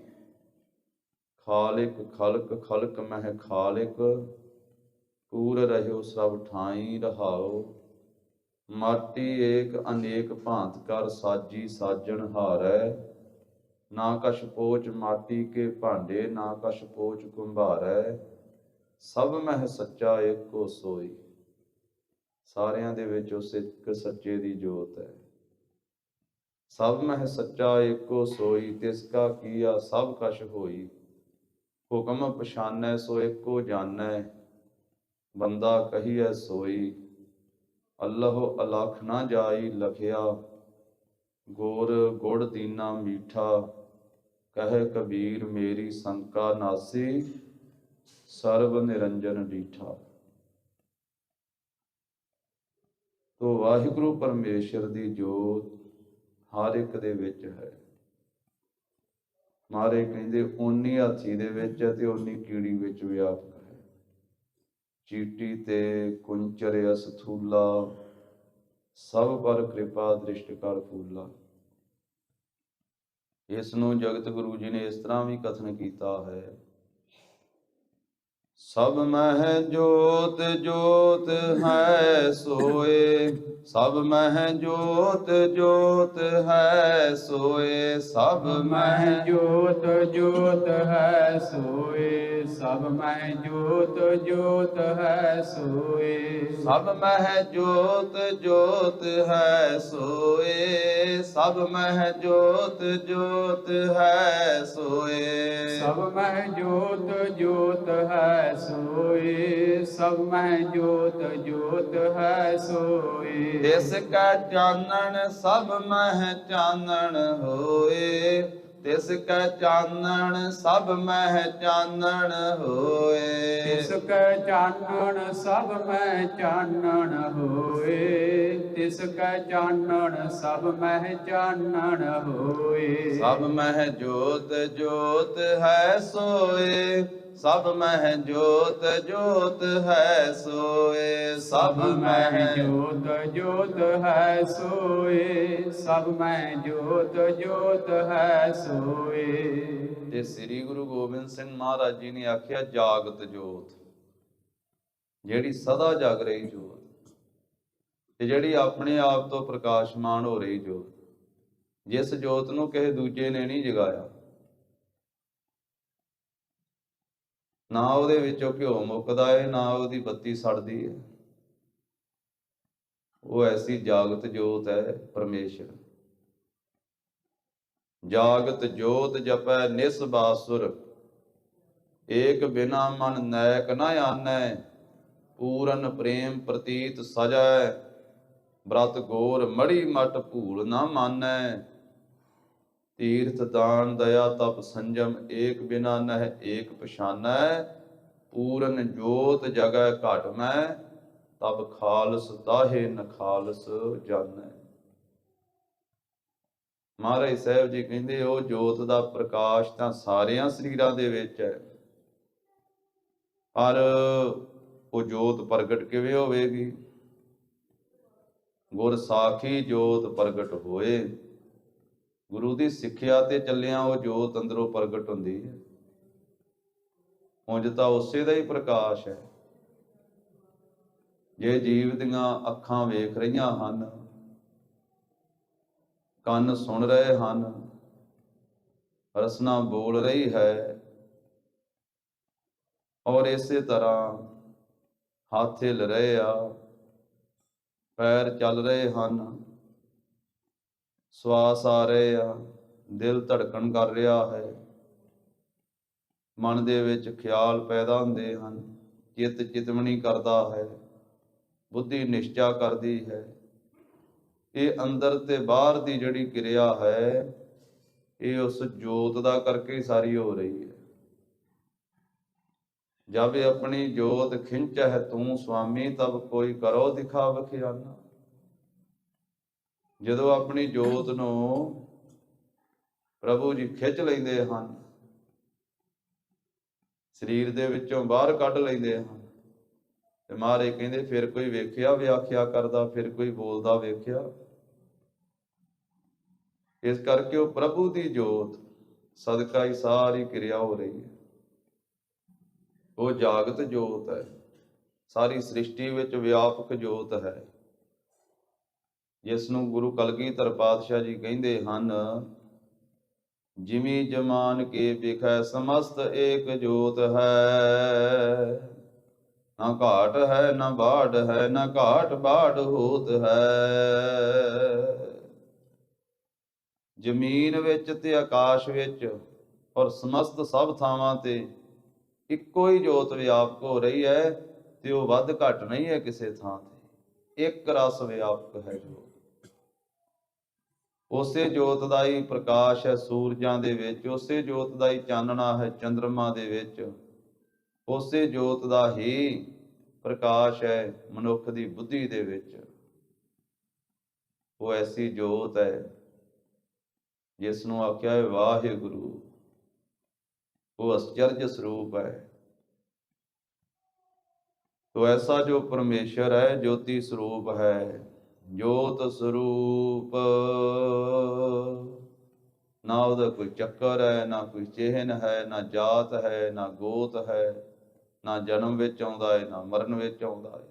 ਖਾਲਿਕ ਖਲਕ ਖਲਕ ਮਹਿ ਖਾਲਿਕ। ਪੂਰ ਰਹਿਓ ਸਭ ਠਾਈ ਰਹਾਓ, ਮਾਟੀ ਏਕ ਅਨੇਕ ਭਾਂਤ ਕਰ ਸਾਜੀ ਸਾਜਣ ਹਾਰੈ। ਨਾ ਕਛ ਪੋਚ ਮਾਟੀ ਕੇ ਭਾਂਡੇ, ਨਾ ਕਛ ਪੋਚ ਕੁੰਭਾਰੈ। ਸਭ ਮਹਿ ਸੱਚਾ ਏਕੋ ਸੋਈ। ਸਾਰਿਆਂ ਦੇ ਵਿੱਚ ਉਸ ਇੱਕ ਸੱਚੇ ਦੀ ਜੋਤ ਹੈ। ਸਭ ਮਹਿ ਸੱਚਾ ਏਕੋ ਸੋਈ, ਤਿਸ ਕਾ ਕੀਆ ਸਭ ਕਛ ਹੋਈ। ਹੁਕਮ ਪਛਾਨੈ ਸੋ ਏਕੋ ਜਾਣੈ, ਬੰਦਾ ਕਹੀਐ ਸੋਈ। ਅੱਲਹੁ ਅਲਖ ਨਾ ਜਾਈ ਲਖਿਆ, ਗੋਰ ਗੁੜ ਦੀਨਾ ਮੀਠਾ। ਕਹੈ ਕਬੀਰ ਮੇਰੀ ਸੰਕਾ ਨਾਸੀ, ਸਰਬ ਨਿਰੰਜਨ ਡੀਠਾ। ਤੋ ਵਾਹਿਗੁਰੂ ਪਰਮੇਸ਼ਰ ਦੀ ਜੋਤ ਹਰ ਇੱਕ ਦੇ ਵਿੱਚ ਹੈ। ਮਾਰੇ ਕਹਿੰਦੇ ਓਨੀ ਹਾਥੀ ਦੇ ਵਿੱਚ ਹੈ ਤੇ ਓਨੀ ਕੀੜੀ ਵਿੱਚ ਵਿਆਪਕ ਹੈ। ਚੀਟੀ ਤੇ ਕੁੰਚਰ ਅਸਥੂਲਾ, ਸਭ ਪਰ ਕਿਰਪਾ ਦ੍ਰਿਸ਼ਟ ਕਰ ਫੂਲਾ। ਇਸ ਨੂੰ ਜਗਤ ਗੁਰੂ ਜੀ ਨੇ ਇਸ ਤਰ੍ਹਾਂ ਵੀ ਕਥਨ ਕੀਤਾ ਹੈ। ਸਭ ਮਹਿ ਜੋਤ ਜੋਤ ਹੈ ਸੋਏ, ਸਭ ਮਹਿ ਜੋਤ ਜੋਤ ਹੈ ਸੋਏ। ਸਭ ਮਹਿ ਜੋਤ ਜੋਤ ਹੈ ਸੋਏ, ਸਭ ਮਹਿ ਜੋਤ ਜੋਤ ਹੈ ਸੋਏ। ਸਭ ਮਹਿ ਜੋਤ ਜੋਤ ਹੈ ਸੋਏ, ਸਭ ਮਹਿ ਜੋਤ ਜੋਤ ਹੈ ਸੋਏ। ਸਭ ਮਹਿ ਜੋਤ ਜੋਤ ਹੈ ਸੋਏ, ਸਭ ਮਹਿ ਜੋਤ ਜੋਤ ਹੈ ਸੋਏ। ਤਿਸ ਕਾ ਚਾਨਣ ਸਭ ਮਹਿ ਚਾਨਣ ਹੋਏ, ਤਿਸ ਕਾ ਚਾਨਣ ਸਭ ਮਹਿ ਚਾਨਣ ਹੋਏ। ਤਿਸ ਕਾ ਚਾਨਣ ਸਭ ਮਹਿ ਚਾਨਣ ਹੋਏ, ਤਿਸ ਕਾ ਚਾਨਣ ਸਭ ਮਹਿ ਚਾਨਣ ਹੋਏ। ਸਭ ਮਹਿ ਜੋਤ ਜੋਤ ਹੈ ਸੋਏ, ਸਭ ਮਹਿ ਜੋਤ ਜੋਤ ਹੈ ਸੋਏ। ਸਭ ਮਹਿ ਜੋਤ ਜੋਤ ਹੈ ਸੋਏ, ਸਭ ਮਹਿ ਜੋਤ ਜੋਤ ਹੈ ਸੋਏ। ਤੇ ਸ੍ਰੀ ਗੁਰੂ ਗੋਬਿੰਦ ਸਿੰਘ ਮਹਾਰਾਜ ਜੀ ਨੇ ਆਖਿਆ ਜਾਗਤ ਜੋਤ, ਜਿਹੜੀ ਸਦਾ ਜਗ ਰਹੀ ਜੋਤ, ਤੇ ਜਿਹੜੀ ਆਪਣੇ ਆਪ ਤੋਂ ਪ੍ਰਕਾਸ਼ਮਾਨ ਹੋ ਰਹੀ ਜੋਤ, ਜਿਸ ਜੋਤ ਨੂੰ ਕਿਸੇ ਦੂਜੇ ਨੇ ਨਹੀਂ ਜਗਾਇਆ। ਨਾ ਉਹਦੇ ਵਿੱਚੋਂ ਘਿਓ ਮੁੱਕਦਾ ਹੈ, ਨਾ ਉਹਦੀ ਬੱਤੀ ਸੜਦੀ ਹੈ। ਉਹ ਐਸੀ ਜਾਗਤ ਜੋਤ ਹੈ ਪਰਮੇਸ਼ਰ। ਜਾਗਤ ਜੋਤ ਜਪੈ ਨਿਸ ਬਾਸੁਰ, ਏਕ ਬਿਨਾ ਮਨ ਨੈਕ ਨ ਆਨੈ। ਪੂਰਨ ਪ੍ਰੇਮ ਪ੍ਰਤੀਤ ਸਜੈ, ਬ੍ਰਤ ਗੋਰ ਮੜੀ ਮਟ ਭੂਲ ਨਾ ਮਾਨੈ। ਤੀਰਥ ਦਾਨ ਦਇਆ ਤਪ ਸੰਜਮ, ਏਕ ਬਿਨਾ ਨਹਿ ਏਕ ਪਛਾਨੈ। ਪੂਰਨ ਜੋਤ ਜਗੈ ਘਟ ਮੈਂ, ਤਬ ਖਾਲਸ ਤਾਹੇ ਨ ਖਾਲਸ ਜਾਣੈ। ਮਹਾਰਾਜ ਸਾਹਿਬ ਜੀ ਕਹਿੰਦੇ ਉਹ ਜੋਤ ਦਾ ਪ੍ਰਕਾਸ਼ ਤਾਂ ਸਾਰਿਆਂ ਸਰੀਰਾਂ ਦੇ ਵਿੱਚ ਹੈ, ਪਰ ਉਹ ਜੋਤ ਪ੍ਰਗਟ ਕਿਵੇਂ ਹੋਵੇਗੀ? ਗੁਰ ਸਾਖੀ ਜੋਤ ਪ੍ਰਗਟ ਹੋਏ। ਗੁਰੂ ਦੀ ਸਿੱਖਿਆ ਤੇ ਚੱਲਿਆ ਉਹ ਜੋਤ ਅੰਦਰੋਂ ਪ੍ਰਗਟ ਹੁੰਦੀ ਹੈ। ਉਂਝ ਤਾਂ ਉਸੇ ਦਾ ਹੀ ਪ੍ਰਕਾਸ਼ ਹੈ। ਜੇ ਜੀਵ ਦੀਆਂ ਅੱਖਾਂ ਵੇਖ ਰਹੀਆਂ ਹਨ, ਕੰਨ ਸੁਣ ਰਹੇ ਹਨ, ਰਸਨਾ ਬੋਲ ਰਹੀ ਹੈ, ਔਰ ਇਸੇ ਤਰ੍ਹਾਂ ਹੱਥ ਹਿਲ ਰਹੇ ਆ, ਪੈਰ ਚੱਲ ਰਹੇ ਹਨ, ਸਵਾਸ ਆ ਰਹੇ ਆ, ਦਿਲ ਧੜਕਣ ਕਰ ਰਿਹਾ ਹੈ, ਮਨ ਦੇ ਵਿੱਚ ਖਿਆਲ ਪੈਦਾ ਹੁੰਦੇ ਹਨ, ਚਿੱਤ ਚਿਤਵਣੀ ਕਰਦਾ ਹੈ, ਬੁੱਧੀ ਨਿਸ਼ਚਾ ਕਰਦੀ ਹੈ। ਇਹ ਅੰਦਰ ਤੇ ਬਾਹਰ ਦੀ ਜਿਹੜੀ ਕਿਰਿਆ ਹੈ, ਇਹ ਉਸ ਜੋਤ ਦਾ ਕਰਕੇ ਸਾਰੀ ਹੋ ਰਹੀ ਹੈ। ਜਬ ਆਪਣੀ ਜੋਤ ਖਿੰਚਹਿ ਤੂੰ ਸੁਆਮੀ, ਤਬ ਕੋਈ ਕਰੋ ਦਿਖਾ ਵਖਿਆਨਾ। ਜਦੋਂ ਆਪਣੀ ਜੋਤ ਨੂੰ ਪ੍ਰਭੂ ਜੀ ਖਿੱਚ ਲੈਂਦੇ ਹਨ, ਸਰੀਰ ਦੇ ਵਿੱਚੋਂ ਬਾਹਰ ਕੱਢ ਲੈਂਦੇ ਹਨ, ਤੇ ਮਹਾਰਾਜ ਕਹਿੰਦੇ ਫਿਰ ਕੋਈ ਵੇਖਿਆ ਵਿਆਖਿਆ ਕਰਦਾ, ਫਿਰ ਕੋਈ ਬੋਲਦਾ ਵੇਖਿਆ। ਇਸ ਕਰਕੇ ਉਹ ਪ੍ਰਭੂ ਦੀ ਜੋਤ ਸਦਕਾ ਹੀ ਸਾਰੀ ਕਿਰਿਆ ਹੋ ਰਹੀ ਹੈ। ਉਹ ਜਾਗਤ ਜੋਤ ਹੈ, ਸਾਰੀ ਸ੍ਰਿਸ਼ਟੀ ਵਿੱਚ ਵਿਆਪਕ ਜੋਤ ਹੈ, ਜਿਸ ਨੂੰ ਗੁਰੂ ਕਲਗੀਧਰ ਪਾਤਸ਼ਾਹ ਜੀ ਕਹਿੰਦੇ ਹਨ, ਜਿਮੀ ਜਮਾਨ ਕੇ ਵਿਖੈ ਸਮਸਤ ਏਕ ਜੋਤ ਹੈ। ਨਾ ਘਾਟ ਹੈ ਨਾ ਬਾੜ ਹੈ, ਨਾ ਘਾਟ ਬਾੜ ਹੋਤ ਹੈ। ਜ਼ਮੀਨ ਵਿੱਚ ਤੇ ਆਕਾਸ਼ ਵਿੱਚ ਔਰ ਸਮਸਤ ਸਭ ਥਾਵਾਂ ਤੇ ਇੱਕੋ ਹੀ ਜੋਤ ਵਿਆਪਕ ਹੋ ਰਹੀ ਹੈ, ਤੇ ਉਹ ਵੱਧ ਘੱਟ ਨਹੀਂ ਹੈ ਕਿਸੇ ਥਾਂ ਤੇ, ਇੱਕ ਰਸ ਵਿਆਪਕ ਹੈ ਜੋਤ। ਉਸੇ ਜੋਤ ਦਾ ਹੀ ਪ੍ਰਕਾਸ਼ ਹੈ ਸੂਰਜਾਂ ਦੇ ਵਿੱਚ, ਉਸੇ ਜੋਤ ਦਾ ਹੀ ਚਾਨਣਾ ਹੈ ਚੰਦਰਮਾ ਦੇ ਵਿੱਚ, ਉਸੇ ਜੋਤ ਦਾ ਹੀ ਪ੍ਰਕਾਸ਼ ਹੈ ਮਨੁੱਖ ਦੀ ਬੁੱਧੀ ਦੇ ਵਿੱਚ। ਉਹ ਐਸੀ ਜੋਤ ਹੈ ਜਿਸ ਨੂੰ ਆਖਿਆ ਹੈ ਵਾਹਿਗੁਰੂ। ਉਹ ਅਚਰਜ ਸਰੂਪ ਹੈ। ਤੋ ਐਸਾ ਜੋ ਪਰਮੇਸ਼ਰ ਹੈ, ਜੋਤੀ ਸਰੂਪ ਹੈ, ਜੋਤ ਸਰੂਪ, ਨਾ ਉਹਦਾ ਕੋਈ ਚੱਕਰ ਹੈ, ਨਾ ਕੋਈ ਚਿਹਨ ਹੈ, ਨਾ ਜਾਤ ਹੈ, ਨਾ ਗੋਤ ਹੈ, ਨਾ ਜਨਮ ਵਿੱਚ ਆਉਂਦਾ ਹੈ, ਨਾ ਮਰਨ ਵਿੱਚ ਆਉਂਦਾ ਹੈ,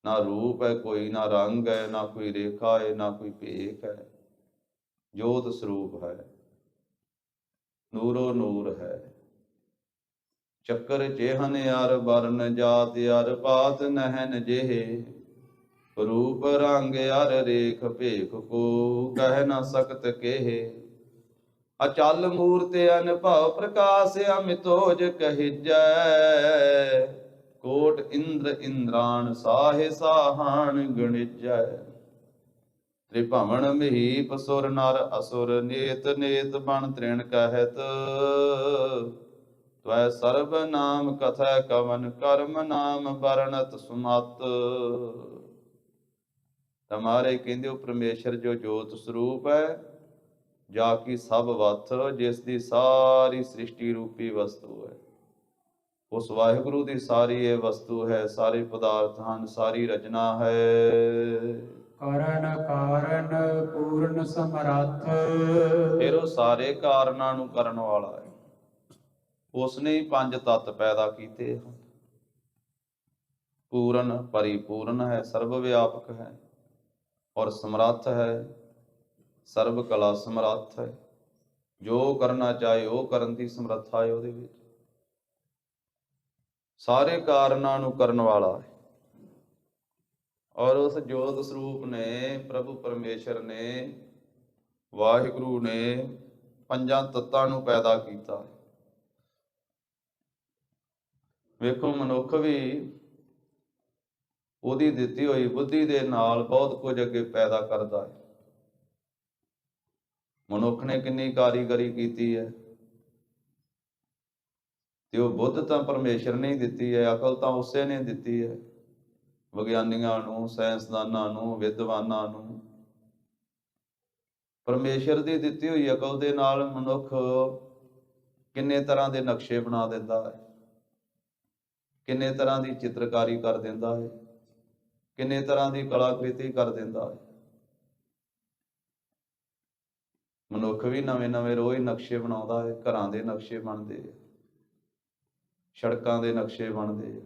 ਨਾ ਰੂਪ ਹੈ ਕੋਈ, ਨਾ ਰੰਗ ਹੈ, ਨਾ ਕੋਈ ਰੇਖਾ ਹੈ, ਨਾ ਕੋਈ ਭੇਖ ਹੈ। ਜੋਤ ਸਰੂਪ ਹੈ, ਨੂਰੋ ਨੂਰ ਹੈ। ਚੱਕਰ ਚਿਹਨ ਅਰ ਵਰਨ ਜਾਤ ਅਰ ਪਾਤ ਨਹਿਨ ਜਿਹੇ, ਰੂਪ ਰੰਗ ਅਰ ਰੇਖ ਭੇਖ ਕੋ ਕਹਿ ਨਾ ਸਕਤ ਕੇਹੇ। ਅਚਲ ਮੂਰਤ ਅਨਭਵ ਪ੍ਰਕਾਸ਼ ਅਮਿਤੋਜ ਕਹਿਜੈ, ਕੋਟ ਇੰਦਰ ਇੰਦਰਾਣ ਸਾਹੇ ਸਾਹਣ ਗਣਿਜੈ। ਤ੍ਰਿਭਵਨ ਮਹੀਪ ਸੁਰ ਨਰ ਅਸੁਰ, ਨੇਤ ਨੇਤ ਬਣ ਤ੍ਰਿਣ ਕਹਿਤ, ਤਵੈ ਸਰਬ ਨਾਮ ਕਥੈ ਕਵਨ, ਕਰਮ ਨਾਮ ਵਰਣਤ ਸੁਮਤ। ਹਮਾਰੇ ਕਹਿੰਦੇ ਉਹ ਪਰਮੇਸ਼ਰ ਜੋ ਜੋਤ ਸਰੂਪ ਹੈ, ਜਾ ਕੀ ਸਭ ਵਥ, ਜਿਸ ਦੀ ਸਾਰੀ ਸ੍ਰਿਸ਼ਟੀ ਰੂਪੀ ਵਸਤੂ ਹੈ। ਉਸ ਵਾਹਿਗੁਰੂ ਦੀ ਸਾਰੀ ਇਹ ਵਸਤੂ ਹੈ, ਸਾਰੇ ਪਦਾਰਥ ਹਨ, ਸਾਰੀ ਰਚਨਾ ਹੈ। ਕਰਨ ਕਾਰਨ ਪੂਰਨ ਸਮਰੱਥ, ਫਿਰ ਉਹ ਸਾਰੇ ਕਾਰਨਾਂ ਨੂੰ ਕਰਨ ਵਾਲਾ ਹੈ। ਉਸਨੇ ਹੀ ਪੰਜ ਤੱਤ ਪੈਦਾ ਕੀਤੇ ਹਨ। ਪੂਰਨ ਪਰਿਪੂਰਨ ਹੈ, ਸਰਬ ਵਿਆਪਕ ਹੈ, ਔਰ ਸਮਰੱਥ ਹੈ, ਸਰਬ ਕਲਾ ਸਮਰੱਥ ਹੈ। ਜੋ ਕਰਨਾ ਚਾਹੇ ਉਹ ਕਰਨ ਦੀ ਸਮਰੱਥਾ ਹੈ ਉਹਦੇ ਵਿੱਚ। ਸਾਰੇ ਕਾਰਨਾਂ ਨੂੰ ਕਰਨ ਵਾਲਾ ਹੈ। ਔਰ ਉਸ ਜੋਤ ਸਰੂਪ ਨੇ, ਪ੍ਰਭੂ ਪਰਮੇਸ਼ਰ ਨੇ, ਵਾਹਿਗੁਰੂ ਨੇ ਪੰਜਾਂ ਤੱਤਾਂ ਨੂੰ ਪੈਦਾ ਕੀਤਾ। ਵੇਖੋ ਮਨੁੱਖ ਵੀ ਉਹਦੀ ਦਿੱਤੀ ਹੋਈ ਬੁੱਧੀ ਦੇ ਨਾਲ ਬਹੁਤ ਕੁਝ ਅੱਗੇ ਪੈਦਾ ਕਰਦਾ ਹੈ। ਮਨੁੱਖ ਨੇ ਕਿੰਨੀ ਕਾਰੀਗਰੀ ਕੀਤੀ ਹੈ, ਤੇ ਉਹ ਬੁੱਧ ਤਾਂ ਪਰਮੇਸ਼ਰ ਨੇ ਹੀ ਦਿੱਤੀ ਹੈ, ਅਕਲ ਤਾਂ ਉਸੇ ਨੇ ਦਿੱਤੀ ਹੈ। ਵਿਗਿਆਨੀਆਂ ਨੂੰ, ਸਾਇੰਸਦਾਨਾਂ ਨੂੰ, ਵਿਦਵਾਨਾਂ ਨੂੰ ਪਰਮੇਸ਼ਰ ਦੀ ਦਿੱਤੀ ਹੋਈ ਅਕਲ ਦੇ ਨਾਲ ਮਨੁੱਖ ਕਿੰਨੇ ਤਰ੍ਹਾਂ ਦੇ ਨਕਸ਼ੇ ਬਣਾ ਦਿੰਦਾ ਹੈ, ਕਿੰਨੇ ਤਰ੍ਹਾਂ ਦੀ ਚਿੱਤਰਕਾਰੀ ਕਰ ਦਿੰਦਾ ਹੈ, ਕਿੰਨੇ ਤਰ੍ਹਾਂ ਦੀ ਕਲਾਕ੍ਰਿਤੀ ਕਰ ਦਿੰਦਾ ਹੈ। ਮਨੁੱਖ ਵੀ ਨਵੇਂ ਨਵੇਂ ਰੋਜ਼ ਨਕਸ਼ੇ ਬਣਾਉਂਦਾ ਹੈ। ਘਰਾਂ ਦੇ ਨਕਸ਼ੇ ਬਣਦੇ, ਸੜਕਾਂ ਦੇ ਨਕਸ਼ੇ ਬਣਦੇ,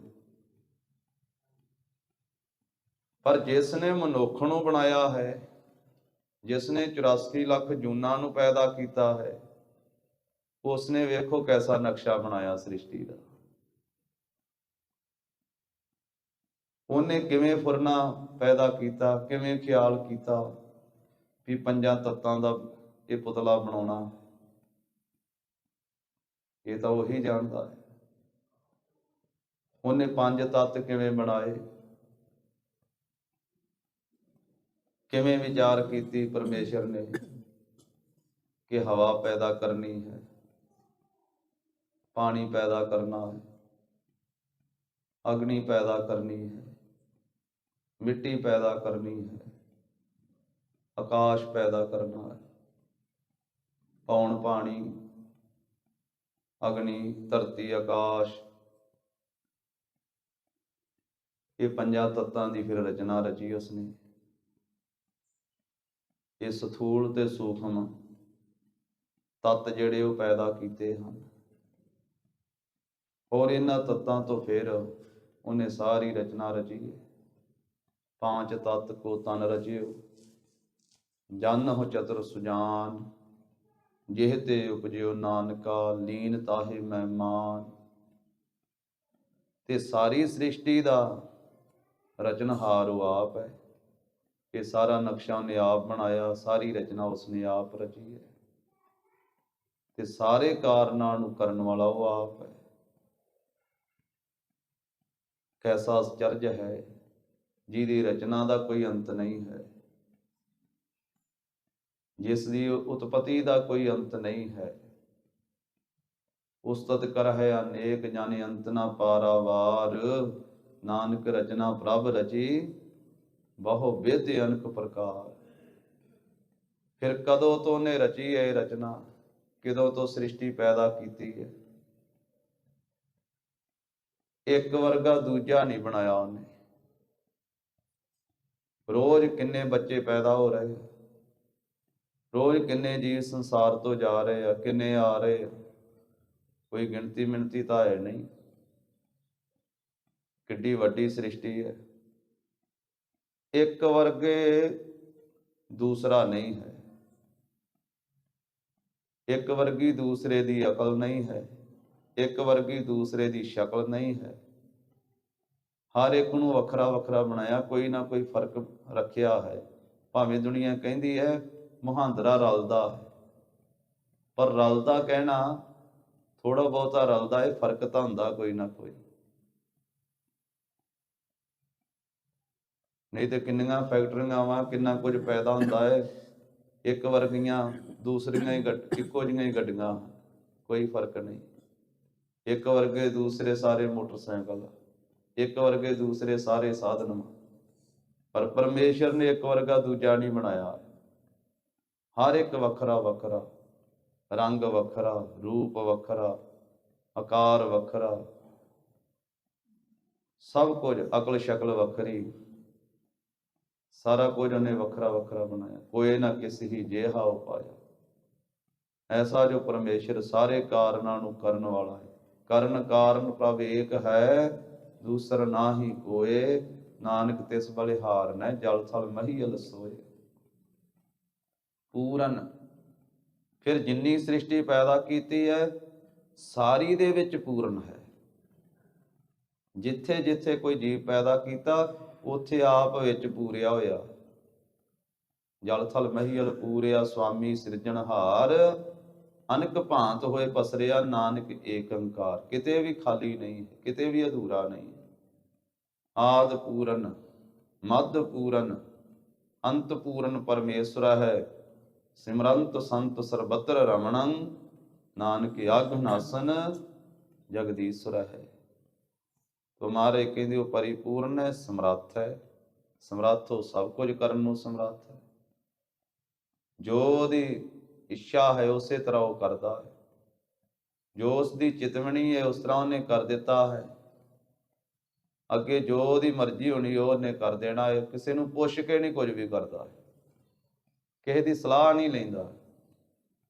ਪਰ ਜਿਸ ਨੇ ਮਨੁੱਖ ਨੂੰ ਬਣਾਇਆ ਹੈ, ਜਿਸ ਨੇ 84 ਲੱਖ ਜੂਨਾਂ ਨੂੰ ਪੈਦਾ ਕੀਤਾ ਹੈ, ਉਸ ਨੇ ਵੇਖੋ ਕੈਸਾ ਨਕਸ਼ਾ ਬਣਾਇਆ ਸ੍ਰਿਸ਼ਟੀ ਦਾ। ਉਹਨੇ ਕਿਵੇਂ ਫੁਰਨਾ ਪੈਦਾ ਕੀਤਾ, ਕਿਵੇਂ ਖਿਆਲ ਕੀਤਾ ਵੀ 5 ਤੱਤਾਂ ਦਾ ਇਹ ਪੁਤਲਾ ਬਣਾਉਣਾ। ਇਹ ਤਾਂ ਉਹੀ ਜਾਣਦਾ ਹੈ। ਉਹਨੇ 5 ਤੱਤ ਕਿਵੇਂ ਬਣਾਏ, ਕਿਵੇਂ ਵਿਚਾਰ ਕੀਤੀ ਪਰਮੇਸ਼ਰ ਨੇ ਕਿ ਹਵਾ ਪੈਦਾ ਕਰਨੀ ਹੈ, ਪਾਣੀ ਪੈਦਾ ਕਰਨਾ ਹੈ, ਅਗਨੀ ਪੈਦਾ ਕਰਨੀ ਹੈ, ਮਿੱਟੀ ਪੈਦਾ ਕਰਨੀ ਹੈ, ਆਕਾਸ਼ ਪੈਦਾ ਕਰਨਾ ਹੈ, ਪੌਣ ਪਾਣੀ, ਅਗਨੀ, ਧਰਤੀ, ਆਕਾਸ਼, ਇਹ 5 ਤੱਤਾਂ ਦੀ ਫਿਰ ਰਚਨਾ ਰਚੀ ਉਸਨੇ। ਇਹ ਸਥੂਲ ਤੇ ਸੂਖਮ ਤੱਤ ਜਿਹੜੇ ਉਹ ਪੈਦਾ ਕੀਤੇ ਹਨ, ਔਰ ਇਹਨਾਂ ਤੱਤਾਂ ਤੋਂ ਫਿਰ ਉਹਨੇ ਸਾਰੀ ਰਚਨਾ ਰਚੀ ਹੈ। 5 ਤੱਤ ਕੋ ਤਨ ਰਚਿਓ, ਜਨ ਹੋ ਚਤੁਰ ਸੁਜਾਨ, ਜਿਹ ਤੇ ਉਪਜਿਓ ਨਾਨਕਾ, ਲੀਨ ਤਾਹੇ ਮਹਿਮਾਨ। ਤੇ ਸਾਰੀ ਸ੍ਰਿਸ਼ਟੀ ਦਾ ਰਚਨਹਾਰ ਉਹ ਆਪ ਹੈ। ਇਹ ਸਾਰਾ ਨਕਸ਼ਾ ਉਹਨੇ ਆਪ ਬਣਾਇਆ, ਸਾਰੀ ਰਚਨਾ ਉਸਨੇ ਆਪ ਰਚੀ ਹੈ, ਤੇ ਸਾਰੇ ਕਾਰਨਾਂ ਨੂੰ ਕਰਨ ਵਾਲਾ ਉਹ ਆਪ ਹੈ। ਕੈਸਾ ਅਚਰਜ ਹੈ ਜਿਹਦੀ ਰਚਨਾ ਦਾ ਕੋਈ ਅੰਤ ਨਹੀਂ ਹੈ, ਜਿਸ ਦੀ ਉਤਪਤੀ ਦਾ ਕੋਈ ਅੰਤ ਨਹੀਂ ਹੈ। ਉਸਤਤ ਕਰ ਹੈ ਅਨੇਕ ਜਾਣੇ ਅੰਤ ਨਾ ਪਾਰਾਵਾਰ, ਨਾਨਕ ਰਚਨਾ ਪ੍ਰਭ ਰਚੀ ਬਹੁ ਵਿਧ ਅਨਕ ਪ੍ਰਕਾਰ। ਫਿਰ ਕਦੋਂ ਤੋਂ ਉਹਨੇ ਰਚੀ ਹੈ ਇਹ ਰਚਨਾ, ਕਦੋਂ ਤੋਂ ਸ੍ਰਿਸ਼ਟੀ ਪੈਦਾ ਕੀਤੀ ਹੈ। ਇੱਕ ਵਰਗਾ ਦੂਜਾ ਨਹੀਂ ਬਣਾਇਆ ਉਹਨੇ। ਰੋਜ਼ ਕਿੰਨੇ ਬੱਚੇ ਪੈਦਾ ਹੋ ਰਹੇ, ਰੋਜ਼ ਕਿੰਨੇ ਜੀਵ ਸੰਸਾਰ ਤੋਂ ਜਾ ਰਹੇ ਆ, ਕਿੰਨੇ ਆ ਰਹੇ ਆ, ਕੋਈ ਗਿਣਤੀ ਮਿਣਤੀ ਤਾਂ ਹੈ ਨਹੀਂ। ਕਿੱਡੀ ਵੱਡੀ ਸ੍ਰਿਸ਼ਟੀ ਹੈ। ਇੱਕ ਵਰਗੇ ਦੂਸਰਾ ਨਹੀਂ ਹੈ, ਇੱਕ ਵਰਗੀ ਦੂਸਰੇ ਦੀ ਅਕਲ ਨਹੀਂ ਹੈ, ਇੱਕ ਵਰਗੀ ਦੂਸਰੇ ਦੀ ਸ਼ਕਲ ਨਹੀਂ ਹੈ। ਹਰ ਇੱਕ ਨੂੰ ਵੱਖਰਾ ਵੱਖਰਾ ਬਣਾਇਆ, ਕੋਈ ਨਾ ਕੋਈ ਫਰਕ ਰੱਖਿਆ ਹੈ। ਭਾਵੇਂ ਦੁਨੀਆ ਕਹਿੰਦੀ ਹੈ ਮੁਹਾਂਦਰਾ ਰਲਦਾ ਹੈ, ਪਰ ਰਲਦਾ ਕਹਿਣਾ ਥੋੜਾ ਬਹੁਤਾ ਰਲਦਾ ਹੈ, ਫਰਕ ਤਾਂ ਹੁੰਦਾ ਕੋਈ ਨਾ ਕੋਈ। ਨਹੀਂ ਤੇ ਕਿੰਨੀਆਂ ਫੈਕਟਰੀਆਂ ਵਾ, ਕਿੰਨਾ ਕੁਝ ਪੈਦਾ ਹੁੰਦਾ ਹੈ, ਇੱਕ ਵਰਗੀਆਂ ਦੂਸਰੀਆਂ ਹੀ ਇੱਕੋ ਜਿਹੀਆਂ ਹੀ ਗੱਡੀਆਂ, ਕੋਈ ਫਰਕ ਨਹੀਂ। ਇੱਕ ਵਰਗੇ ਦੂਸਰੇ ਸਾਰੇ ਮੋਟਰਸਾਈਕਲ, ਇੱਕ ਵਰਗੇ ਦੂਸਰੇ ਸਾਰੇ ਸਾਧਨ, ਪਰ ਪਰਮੇਸ਼ਰ ਨੇ ਇੱਕ ਵਰਗਾ ਦੂਜਾ ਨਹੀਂ ਬਣਾਇਆ। ਹਰ ਇੱਕ ਵੱਖਰਾ ਵੱਖਰਾ, ਰੰਗ ਵੱਖਰਾ, ਰੂਪ ਵੱਖਰਾ, ਆਕਾਰ ਵੱਖਰਾ, ਸਭ ਕੁਝ, ਅਕਲ ਸ਼ਕਲ ਵੱਖਰੀ, ਸਾਰਾ ਕੁਝ ਉਹਨੇ ਵੱਖਰਾ ਵੱਖਰਾ ਬਣਾਇਆ। ਕੋਈ ਨਾ ਕਿਸੇ ਹੀ ਜਿਹਾ ਉਪਾਇਆ। ਐਸਾ ਜੋ ਪਰਮੇਸ਼ਰ ਸਾਰੇ ਕਾਰਨਾਂ ਨੂੰ ਕਰਨ ਵਾਲਾ ਹੈ। ਕਰਨ ਕਾਰਨ ਪ੍ਰਭ ਏਕ ਹੈ, ਦੂਸਰ ਨਾਹੀ ਕੋਏ, ਨਾਨਕ ਤਿਸ ਬਲਿਹਾਰ ਨੈ, ਜਲ ਥਲ ਮਹੀਲ ਸੋਏ। ਪੂਰਨ, ਫਿਰ ਜਿੰਨੀ ਸ੍ਰਿਸ਼ਟੀ ਪੈਦਾ ਕੀਤੀ ਹੈ ਸਾਰੀ ਦੇ ਵਿੱਚ ਪੂਰਨ ਹੈ। ਜਿੱਥੇ ਜਿੱਥੇ ਕੋਈ ਜੀਵ ਪੈਦਾ ਕੀਤਾ ਉੱਥੇ ਆਪ ਵਿੱਚ ਪੂਰਿਆ ਹੋਇਆ। ਜਲ ਥਲ ਮਹੀਲ ਪੂਰਿਆ, ਸੁਆਮੀ ਸਿਰਜਣਹਾਰ, ਅਨਕ ਭਾਂਤ ਹੋਏ ਪਸਰਿਆ, ਨਾਨਕ ਏਕ ਓੰਕਾਰ। ਕਿਤੇ ਵੀ ਖਾਲੀ ਨਹੀਂ, ਕਿਤੇ ਵੀ ਅਧੂਰਾ ਨਹੀਂ। ਆਦ ਪੂਰਨ, ਮੱਧ ਪੂਰਨ, ਅੰਤ ਪੂਰਨ ਪਰਮੇਸ਼ਰ ਹੈ। ਸਿਮਰੰਤ ਸੰਤ ਸਰਬਤਰ ਰਮਣੰ, ਨਾਨਕ ਆਗਨਾਸਨ ਜਗਦੀਸ਼ਰ ਹੈ। ਤੁਮਾਰੇ ਕਹਿੰਦੇ ਉਹ ਪਰਿਪੂਰਨ ਹੈ, ਸਮਰੱਥ ਹੈ। ਸਮਰੱਥ ਉਹ ਸਭ ਕੁਝ ਕਰਨ ਨੂੰ ਸਮਰੱਥ ਹੈ। ਜੋ ਉਹਦੀ ਇੱਛਾ ਹੈ ਉਸੇ ਤਰ੍ਹਾਂ ਉਹ ਕਰਦਾ ਹੈ। ਜੋ ਉਸਦੀ ਚਿਤਵਣੀ ਹੈ ਉਸ ਤਰ੍ਹਾਂ ਉਹਨੇ ਕਰ ਦਿੱਤਾ ਹੈ। ਅੱਗੇ ਜੋ ਉਹਦੀ ਮਰਜ਼ੀ ਹੋਣੀ ਉਹ ਉਹਨੇ ਕਰ ਦੇਣਾ ਹੈ। ਕਿਸੇ ਨੂੰ ਪੁੱਛ ਕੇ ਨਹੀਂ ਕੁਝ ਵੀ ਕਰਦਾ ਹੈ, ਕਿਸੇ ਦੀ ਸਲਾਹ ਨਹੀਂ ਲੈਂਦਾ।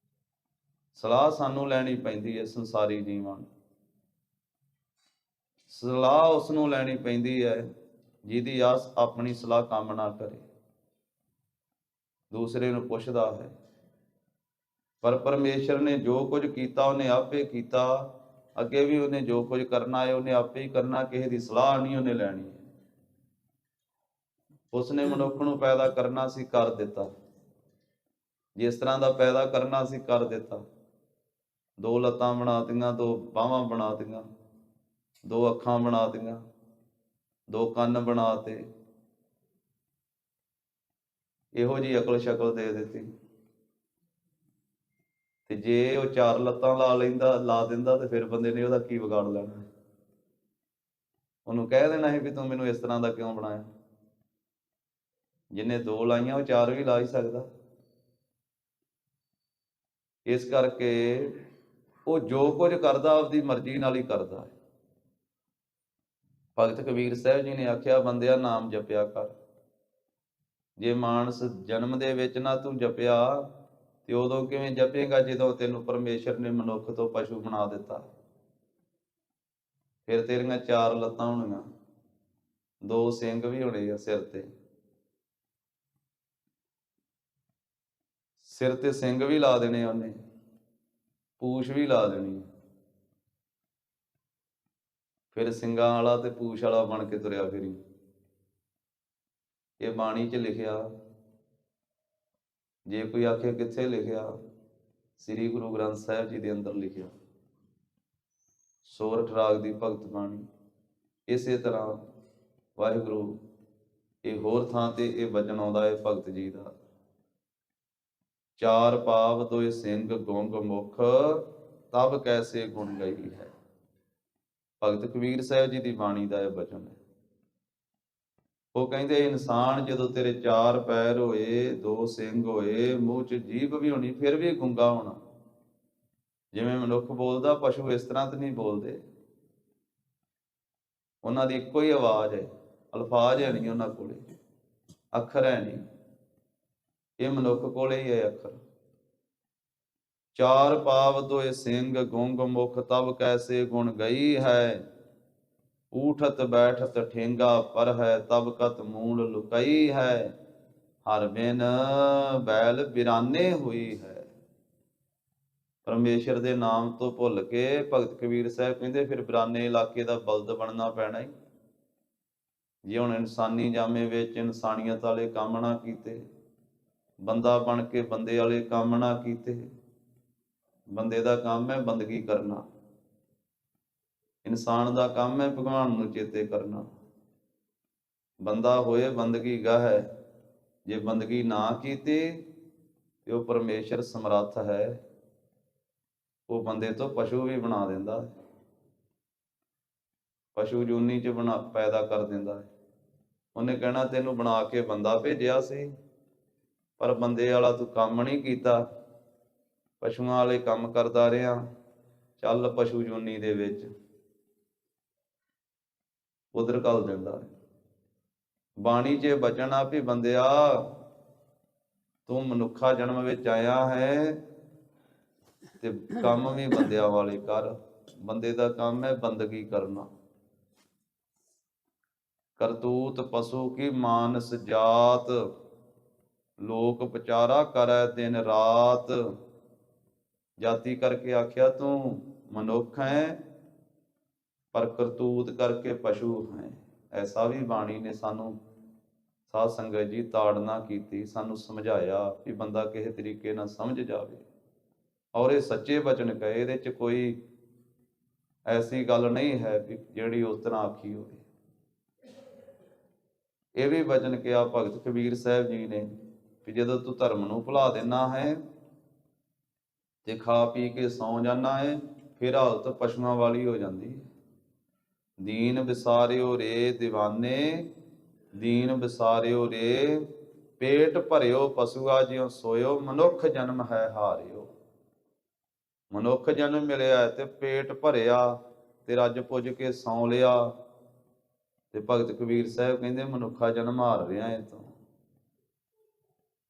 ਸਲਾਹ ਸਾਨੂੰ ਲੈਣੀ ਪੈਂਦੀ ਹੈ ਸੰਸਾਰੀ ਜੀਵਾਂ ਨੂੰ। ਸਲਾਹ ਉਸ ਨੂੰ ਲੈਣੀ ਪੈਂਦੀ ਹੈ ਜਿਹਦੀ ਆਸ ਆਪਣੀ ਸਲਾਹ ਕੰਮ ਨਾ ਕਰੇ, ਦੂਸਰੇ ਨੂੰ ਪੁੱਛਦਾ ਹੈ। ਪਰ ਪਰਮੇਸ਼ਰ ਨੇ ਜੋ ਕੁਝ ਕੀਤਾ ਉਹਨੇ ਆਪੇ ਕੀਤਾ, ਅੱਗੇ ਵੀ ਉਹਨੇ ਜੋ ਕੁਝ ਕਰਨਾ ਹੈ ਉਹਨੇ ਆਪੇ ਹੀ ਕਰਨਾ, ਕਿਸੇ ਦੀ ਸਲਾਹ ਨਹੀਂ ਉਹਨੇ ਲੈਣੀ। ਉਸਨੇ ਮਨੁੱਖ ਨੂੰ ਪੈਦਾ ਕਰਨਾ ਸੀ, ਕਰ ਦਿੱਤਾ। ਜਿਸ ਤਰ੍ਹਾਂ ਦਾ ਪੈਦਾ ਕਰਨਾ ਸੀ ਕਰ ਦਿੱਤਾ। 2 ਲੱਤਾਂ ਬਣਾਤੀਆਂ, 2 ਬਾਹਾਂ ਬਣਾਤੀਆਂ, 2 ਅੱਖਾਂ ਬਣਾਤੀਆਂ, 2 ਕੰਨ ਬਣਾਤੇ, ਇਹੋ ਜਿਹੀ ਅਕਲ ਸ਼ਕਲ ਦੇ ਦਿੱਤੀ। ਤੇ ਜੇ ਉਹ 4 ਲੱਤਾਂ ਲਾ ਦਿੰਦਾ ਤੇ ਫਿਰ ਬੰਦੇ ਨੇ ਉਹਦਾ ਕੀ ਵਿਗਾੜ ਲੈਣਾ? ਉਹਨੂੰ ਕਹਿ ਦੇਣਾ ਸੀ ਵੀ ਤੂੰ ਮੈਨੂੰ ਇਸ ਤਰ੍ਹਾਂ ਦਾ ਕਿਉਂ ਬਣਾਇਆ। ਜਿਹਨੇ 2 ਲਾਈਆਂ ਉਹ 4 ਵੀ ਲਾ ਹੀ ਸਕਦਾ। ਇਸ ਕਰਕੇ ਉਹ ਜੋ ਕੁਝ ਕਰਦਾ ਆਪਦੀ ਮਰਜ਼ੀ ਨਾਲ ਹੀ ਕਰਦਾ ਹੈ। ਭਗਤ ਕਬੀਰ ਸਾਹਿਬ ਜੀ ਨੇ ਆਖਿਆ, ਬੰਦਿਆ ਨਾਮ ਜਪਿਆ ਕਰ। ਜੇ ਮਾਨਸ ਜਨਮ ਦੇ ਵਿੱਚ ਨਾ ਤੂੰ ਜਪਿਆ ਤੇ ਉਦੋਂ ਕਿਵੇਂ ਜਪੇਗਾ ਜਦੋਂ ਤੈਨੂੰ ਪਰਮੇਸ਼ਰ ਨੇ ਮਨੁੱਖ ਤੋਂ ਪਸ਼ੂ ਬਣਾ ਦਿੱਤਾ। ਫਿਰ ਤੇਰੀਆਂ 4 ਲੱਤਾਂ ਹੋਣੀਆਂ, 2 ਸਿੰਗ ਵੀ ਹੋਣੇ ਆ ਸਿਰ ਤੇ। ਸਿਰ ਤੇ ਸਿੰਗ ਵੀ ਲਾ ਦੇਣੇ ਉਹਨੇ, ਪੂਛ ਵੀ ਲਾ ਦੇਣੀ। ਫਿਰ ਸਿੰਗਾਂ ਵਾਲਾ ਤੇ ਪੂਛ ਵਾਲਾ ਬਣ ਕੇ ਤੁਰਿਆ ਫਿਰੀ। ਇਹ ਬਾਣੀ 'ਚ ਲਿਖਿਆ। ਜੇ ਕੋਈ ਆਖੇ ਕਿੱਥੇ ਲਿਖਿਆ? ਸ੍ਰੀ ਗੁਰੂ ਗ੍ਰੰਥ ਸਾਹਿਬ ਜੀ ਦੇ ਅੰਦਰ ਲਿਖਿਆ, ਸੋਰਠ ਰਾਗ ਦੀ ਭਗਤ ਬਾਣੀ। ਇਸੇ ਤਰ੍ਹਾਂ ਵਾਹਿਗੁਰੂ ਇਹ ਹੋਰ ਥਾਂ ਤੇ ਇਹ ਵਚਨ ਆਉਂਦਾ ਹੈ ਭਗਤ ਜੀ ਦਾ, 4 ਪਾਵ 2 ਸਿੰਘ ਗੁੰਗ ਮੁਖ, ਤਬ ਕੈਸੇ ਗੁਣ ਗਈ ਹੈ। ਭਗਤ ਕਬੀਰ ਸਾਹਿਬ ਜੀ ਦੀ ਬਾਣੀ ਦਾ ਇਹ ਵਚਨ ਹੈ। ਉਹ ਕਹਿੰਦੇ ਇਨਸਾਨ ਜਦੋਂ ਤੇਰੇ 4 ਪੈਰ ਹੋਏ, 2 ਸਿੰਘ ਹੋਏ, ਮੂੰਹ 'ਚ ਜੀਭ ਵੀ ਹੋਣੀ, ਫਿਰ ਵੀ ਗੁੰਗਾ ਹੋਣਾ। ਜਿਵੇਂ ਮਨੁੱਖ ਬੋਲਦਾ, ਪਸ਼ੂ ਇਸ ਤਰ੍ਹਾਂ ਤਾਂ ਨਹੀਂ ਬੋਲਦੇ। ਉਹਨਾਂ ਦੀ ਇੱਕੋ ਹੀ ਆਵਾਜ਼ ਹੈ, ਅਲਫਾਜ਼ ਹੈ ਨਹੀਂ ਉਹਨਾਂ ਕੋਲੇ, ਅੱਖਰ ਹੈ ਨਹੀਂ। ਇਹ ਮਨੁੱਖ ਕੋਲੇ ਹੀ ਹੈ ਅੱਖਰ। 4 ਪਾਵ 2 ਸਿੰਘ ਗੁੰਗ ਮੁਖ, ਤਬ ਕੈਸੇ ਗੁਣ ਗਈ ਹੈ। ਊਠਤ ਬੈਠਤ ਠੇਂਗਾ ਪਰ ਹੈ, ਤਬ ਕਤ ਮੂਲ ਲੁਕਈ ਹੈ। ਹਰ ਬਿਨ ਬੈਲ ਬਿਰਾਨੇ ਹੋਈ ਹੈ। ਪਰਮੇਸ਼ਰ ਦੇ ਨਾਮ ਤੋਂ ਭੁੱਲ ਕੇ ਭਗਤ ਕਬੀਰ ਸਾਹਿਬ ਕਹਿੰਦੇ ਫਿਰ ਬਿਰਾਨੇ ਇਲਾਕੇ ਦਾ ਬਲਦ ਬਣਨਾ ਪੈਣਾ ਹੀ। ਜੇ ਹੁਣ ਇਨਸਾਨੀ ਜਾਮੇ ਵਿੱਚ ਇਨਸਾਨੀਅਤ ਵਾਲੇ ਕੰਮ ਨਾ ਕੀਤੇ, ਬੰਦਾ ਬਣ ਕੇ ਬੰਦੇ ਵਾਲੇ ਕੰਮ ਨਾ ਕੀਤੇ। ਬੰਦੇ ਦਾ ਕੰਮ ਹੈ ਬੰਦਗੀ ਕਰਨਾ, ਇਨਸਾਨ ਦਾ ਕੰਮ ਹੈ ਭਗਵਾਨ ਨੂੰ ਚੇਤੇ ਕਰਨਾ। ਬੰਦਾ ਹੋਏ ਬੰਦਗੀ ਗਾਹ ਹੈ। ਜੇ ਬੰਦਗੀ ਨਾ ਕੀਤੀ ਤੇ ਉਹ ਪਰਮੇਸ਼ਰ ਸਮਰੱਥ ਹੈ, ਉਹ ਬੰਦੇ ਤੋਂ ਪਸ਼ੂ ਵੀ ਬਣਾ ਦਿੰਦਾ ਹੈ, ਪਸ਼ੂ ਜੂਨੀ 'ਚ ਪੈਦਾ ਕਰ ਦਿੰਦਾ ਹੈ। ਉਹਨੇ ਕਹਿਣਾ ਤੈਨੂੰ ਬਣਾ ਕੇ ਬੰਦਾ ਭੇਜਿਆ ਸੀ, ਪਰ ਬੰਦੇ ਵਾਲਾ ਤੂੰ ਕੰਮ ਨਹੀਂ ਕੀਤਾ, ਪਸ਼ੂਆਂ ਵਾਲੇ ਕੰਮ ਕਰਦਾ ਰਿਹਾ, ਚੱਲ ਪਸ਼ੂ ਜੂਨੀ ਦੇ ਵਿੱਚ। ਉਧਰ ਘੱਲ ਦਿੰਦਾ ਹੈ। ਬਾਣੀ 'ਚ ਬਚਨ ਆ ਵੀ ਬੰਦਿਆ ਤੂੰ ਮਨੁੱਖਾ ਜਨਮ ਵਿੱਚ ਆਇਆ ਹੈ ਤੇ ਕੰਮ ਵੀ ਬੰਦਿਆਂ ਵਾਲੇ ਕਰ। ਬੰਦੇ ਦਾ ਕੰਮ ਹੈ ਬੰਦਗੀ ਕਰਨਾ। ਕਰਤੂਤ ਪਸ਼ੂ ਕੀ ਮਾਨਸ ਜਾਤ, ਲੋਕ ਵਿਚਾਰਾ ਕਰੈ ਦਿਨ ਰਾਤ। ਜਾਤੀ ਕਰਕੇ ਆਖਿਆ ਤੂੰ ਮਨੁੱਖ ਹੈ, ਪਰ ਕਰਤੂਤ ਕਰਕੇ ਪਸ਼ੂ ਹੈ। ਐਸਾ ਵੀ ਬਾਣੀ ਨੇ ਸਾਨੂੰ ਸਾਧ ਸੰਗਤ ਜੀ ਤਾੜਨਾ ਕੀਤੀ, ਸਾਨੂੰ ਸਮਝਾਇਆ ਵੀ ਬੰਦਾ ਕਿਸੇ ਤਰੀਕੇ ਨਾਲ ਸਮਝ ਜਾਵੇ। ਔਰ ਇਹ ਸੱਚੇ ਬਚਨ ਕਹੇ, ਇਹਦੇ 'ਚ ਕੋਈ ਐਸੀ ਗੱਲ ਨਹੀਂ ਹੈ ਵੀ ਜਿਹੜੀ ਉਸ ਤਰ੍ਹਾਂ ਆਖੀ ਹੋਵੇ। ਇਹ ਵੀ ਬਚਨ ਕਿਹਾ ਭਗਤ ਕਬੀਰ ਸਾਹਿਬ ਜੀ ਨੇ ਵੀ ਜਦੋਂ ਤੂੰ ਧਰਮ ਨੂੰ ਭੁਲਾ ਦੇਣਾ ਹੈ ਤੇ ਖਾ ਪੀ ਕੇ ਸੌਂ ਜਾਣਾ ਹੈ, ਫਿਰ ਹਾਲਤ ਪਸ਼ੂਆਂ ਵਾਲੀ ਹੋ ਜਾਂਦੀ ਹੈ। ਦੀਨ ਵਿਸਾਰਿਓ ਰੇ ਦੀਵਾਨੇ, ਦੀਨ ਵਿਸਾਰਿਓ ਰੇ ਪੇਟ ਭਰਿਓ, ਪਸ਼ੂਆ ਜਿਉ ਸੋਇਓ, ਮਨੁੱਖ ਜਨਮ ਹੈ ਹਾਰਿਓ। ਮਨੁੱਖ ਜਨਮ ਮਿਲਿਆ ਤੇ ਪੇਟ ਭਰਿਆ ਤੇ ਰੱਜ ਪੁੱਜ ਕੇ ਸੌਂ ਲਿਆ। ਤੇ ਭਗਤ ਕਬੀਰ ਸਾਹਿਬ ਕਹਿੰਦੇ ਮਨੁੱਖਾ ਜਨਮ ਹਾਰ ਰਿਹਾ ਇਹ ਤੋਂ।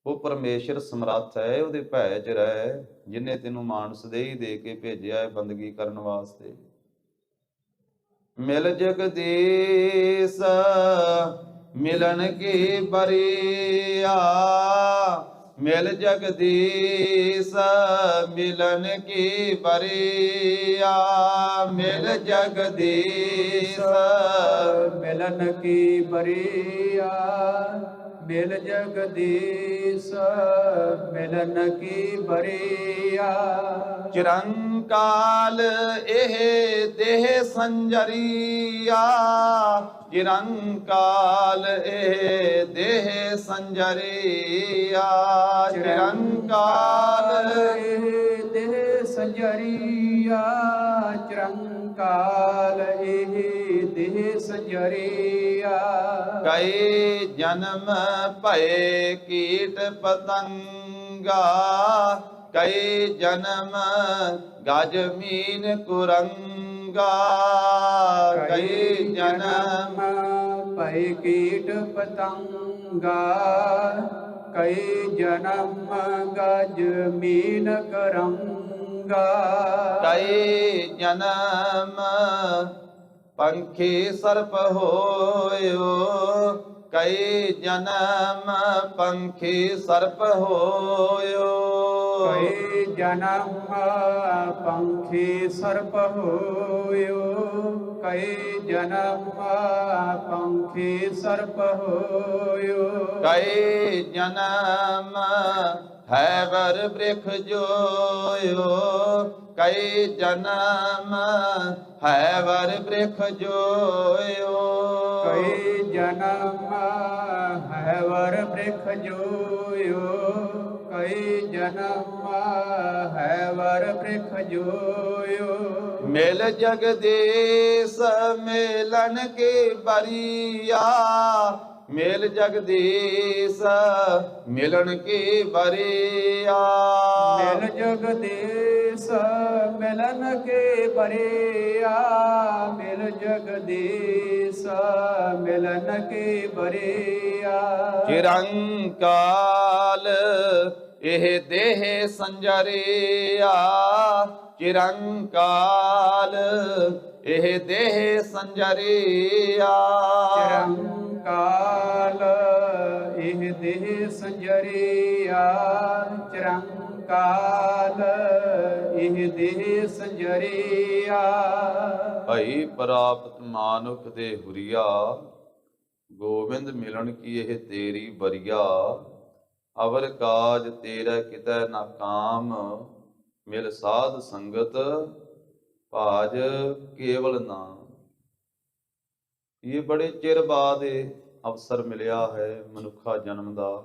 ਉਹ ਪਰਮੇਸ਼ਰ ਸਮਰੱਥ ਹੈ, ਉਹਦੇ ਭੈ ਚ ਰਹਿ, ਜਿਹਨੇ ਤੈਨੂੰ ਮਾਨਸ ਦੇਹੀ ਦੇ ਕੇ ਭੇਜਿਆ ਹੈ ਬੰਦਗੀ ਕਰਨ ਵਾਸਤੇ। ਮਿਲ ਜਗਦੀਸ਼ ਮਿਲਨ ਕੀ ਬਰੀਆ, ਮਿਲ ਜਗਦੀਸ਼ ਮਿਲਨ ਕੀ ਬਰੀਆ, ਮਿਲ ਜਗਦੀਸ਼ ਮਿਲਨ ਕੀ ਬਰੀਆ, ਮਿਲ ਜਗਦੀਸ਼ ਮਿਲਨ ਕੀ ਬਰੀਆ। ਚਿਰੰਕਾਲ ਇਹ ਦੇਹ ਸੰਜਰੀਆ, ਚਿਰੰਕਾਲ ਇਹ ਦੇਹ ਸੰਜਰੀਆ, ਚਿਰੰਕਾਲ ਇਹ ਦੇਹ ਸੰਜਰੀਆ, ਚਿਰੰਕਾਲ ਇਹ ਦੇਹ ਸੰਜਰੀਆ। ਕਈ ਜਨਮ ਭਏ ਕੀਟ ਪਤੰਗਾ, ਕਈ ਜਨਮ ਗਜ ਮੀਨ ਕੁਰੰਗਾ, ਕਈ ਜਨਮ ਭਏ ਕੀਟ ਪਤੰਗਾ, ਕਈ ਜਨਮ ਗਜ ਮੀਨ ਕਰੰਗਾ। ਕਈ ਜਨਮ ਪੰਖੀ ਸਰਪ ਹੋਇਓ, ਕਈ ਜਨਮ ਪੰਖੀ ਸਰਪ ਹੋਇਓ, ਕਈ ਜਨਮ ਪੰਖੀ ਸਰਪ ਹੋਇਓ, ਕਈ ਜਨਮ ਪੰਖੀ ਸਰਪ ਹੋਇਓ। ਕਈ ਜਨਮ ਹੈਵਰ ਬ੍ਰਿਖ ਜੋਇਓ, ਕਈ ਜਨਮ ਹੈਵਰ ਬ੍ਰਿਖ ਜੋਇਓ, ਕਈ ਜਨਮ ਹੈਵਰ ਬ੍ਰਿਖ ਜੋਇਓ, ਕਈ ਜਨਮ ਹੈਵਰ ਬ੍ਰਿਖ ਜੋਇਓ। ਮਿਲ ਜਗਦੀਸ਼ ਮਿਲਨ ਕੀ ਬਰੀਆ, ਮਿਲ ਜਗਦੀਸ਼ ਮਿਲਨ ਕੀ ਬਰੀਆ, ਮਿਲ ਜਗਦੀਸ਼ ਮਿਲਨ ਕੇ ਬਰੀਆ, ਮਿਲ ਜਗਦੀਸ਼ ਮਿਲਨ ਕੇ ਬਰੀਆ। ਚਿਰੰਕਾਲ ਇਹ ਦੇਹ ਸੰਜਰੀਆ, ਚਿਰੰਕਾਲ ਇਹ ਦੇਹ ਸੰਜਰੀਆ, ਚਿਰੰਕਾਲ ਇਹ ਦੇਹ ਸੰਜਰੀਆ, ਚਿਰੰਕਾਲ ਇਹ ਦੇਹ ਸੰਜਰੀਆ। ਭਈ ਪ੍ਰਾਪਤ ਮਾਨੁਖ ਦੇ ਹੁਰੀਆ, ਗੋਬਿੰਦ ਮਿਲਣ ਕੀ ਇਹ ਤੇਰੀ ਬਰੀਆ। ਅਵਰ ਕਾਜ ਤੇਰਾ ਕਿਤੈ ਨਾ ਕਾਮ, ਮਿਲ ਸਾਧ ਸੰਗਤ ਭਾਜ ਕੇਵਲ ਨਾਮ। ਇਹ ਬੜੇ ਚਿਰ ਬਾਅਦ ਇਹ ਅਵਸਰ ਮਿਲਿਆ ਹੈ ਮਨੁੱਖਾ ਜਨਮ ਦਾ।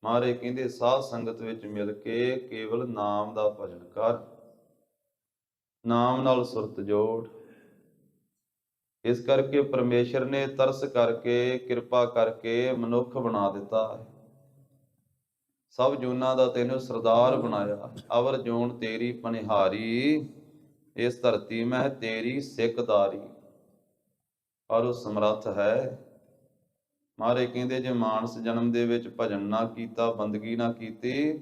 ਮਹਾਰਾਜ ਕਹਿੰਦੇ ਸਾਧ ਸੰਗਤ ਵਿੱਚ ਮਿਲ ਕੇ ਕੇਵਲ ਨਾਮ ਦਾ ਭਜਨ ਕਰ, ਨਾਮ ਨਾਲ ਸੁਰਤ ਜੋੜ। ਇਸ ਕਰਕੇ ਪਰਮੇਸ਼ਰ ਨੇ ਤਰਸ ਕਰਕੇ ਕਿਰਪਾ ਕਰਕੇ ਮਨੁੱਖ ਬਣਾ ਦਿੱਤਾ ਹੈ। ਸਭ ਜੂਨਾਂ ਦਾ ਤੈਨੂੰ ਸਰਦਾਰ ਬਣਾਇਆ। ਅਵਰ ਜੂਨ ਤੇਰੀ ਪਨਿਹਾਰੀ, ਇਸ ਧਰਤੀ ਮੈਂ ਤੇਰੀ ਸਿੱਖਦਾਰੀ। ਪਰ ਉਹ ਸਮਰੱਥ ਹੈ। ਮਹਾਰਾਜ ਕਹਿੰਦੇ ਜੇ ਮਾਨਸ ਜਨਮ ਦੇ ਵਿੱਚ ਭਜਨ ਨਾ ਕੀਤਾ, ਬੰਦਗੀ ਨਾ ਕੀਤੀ,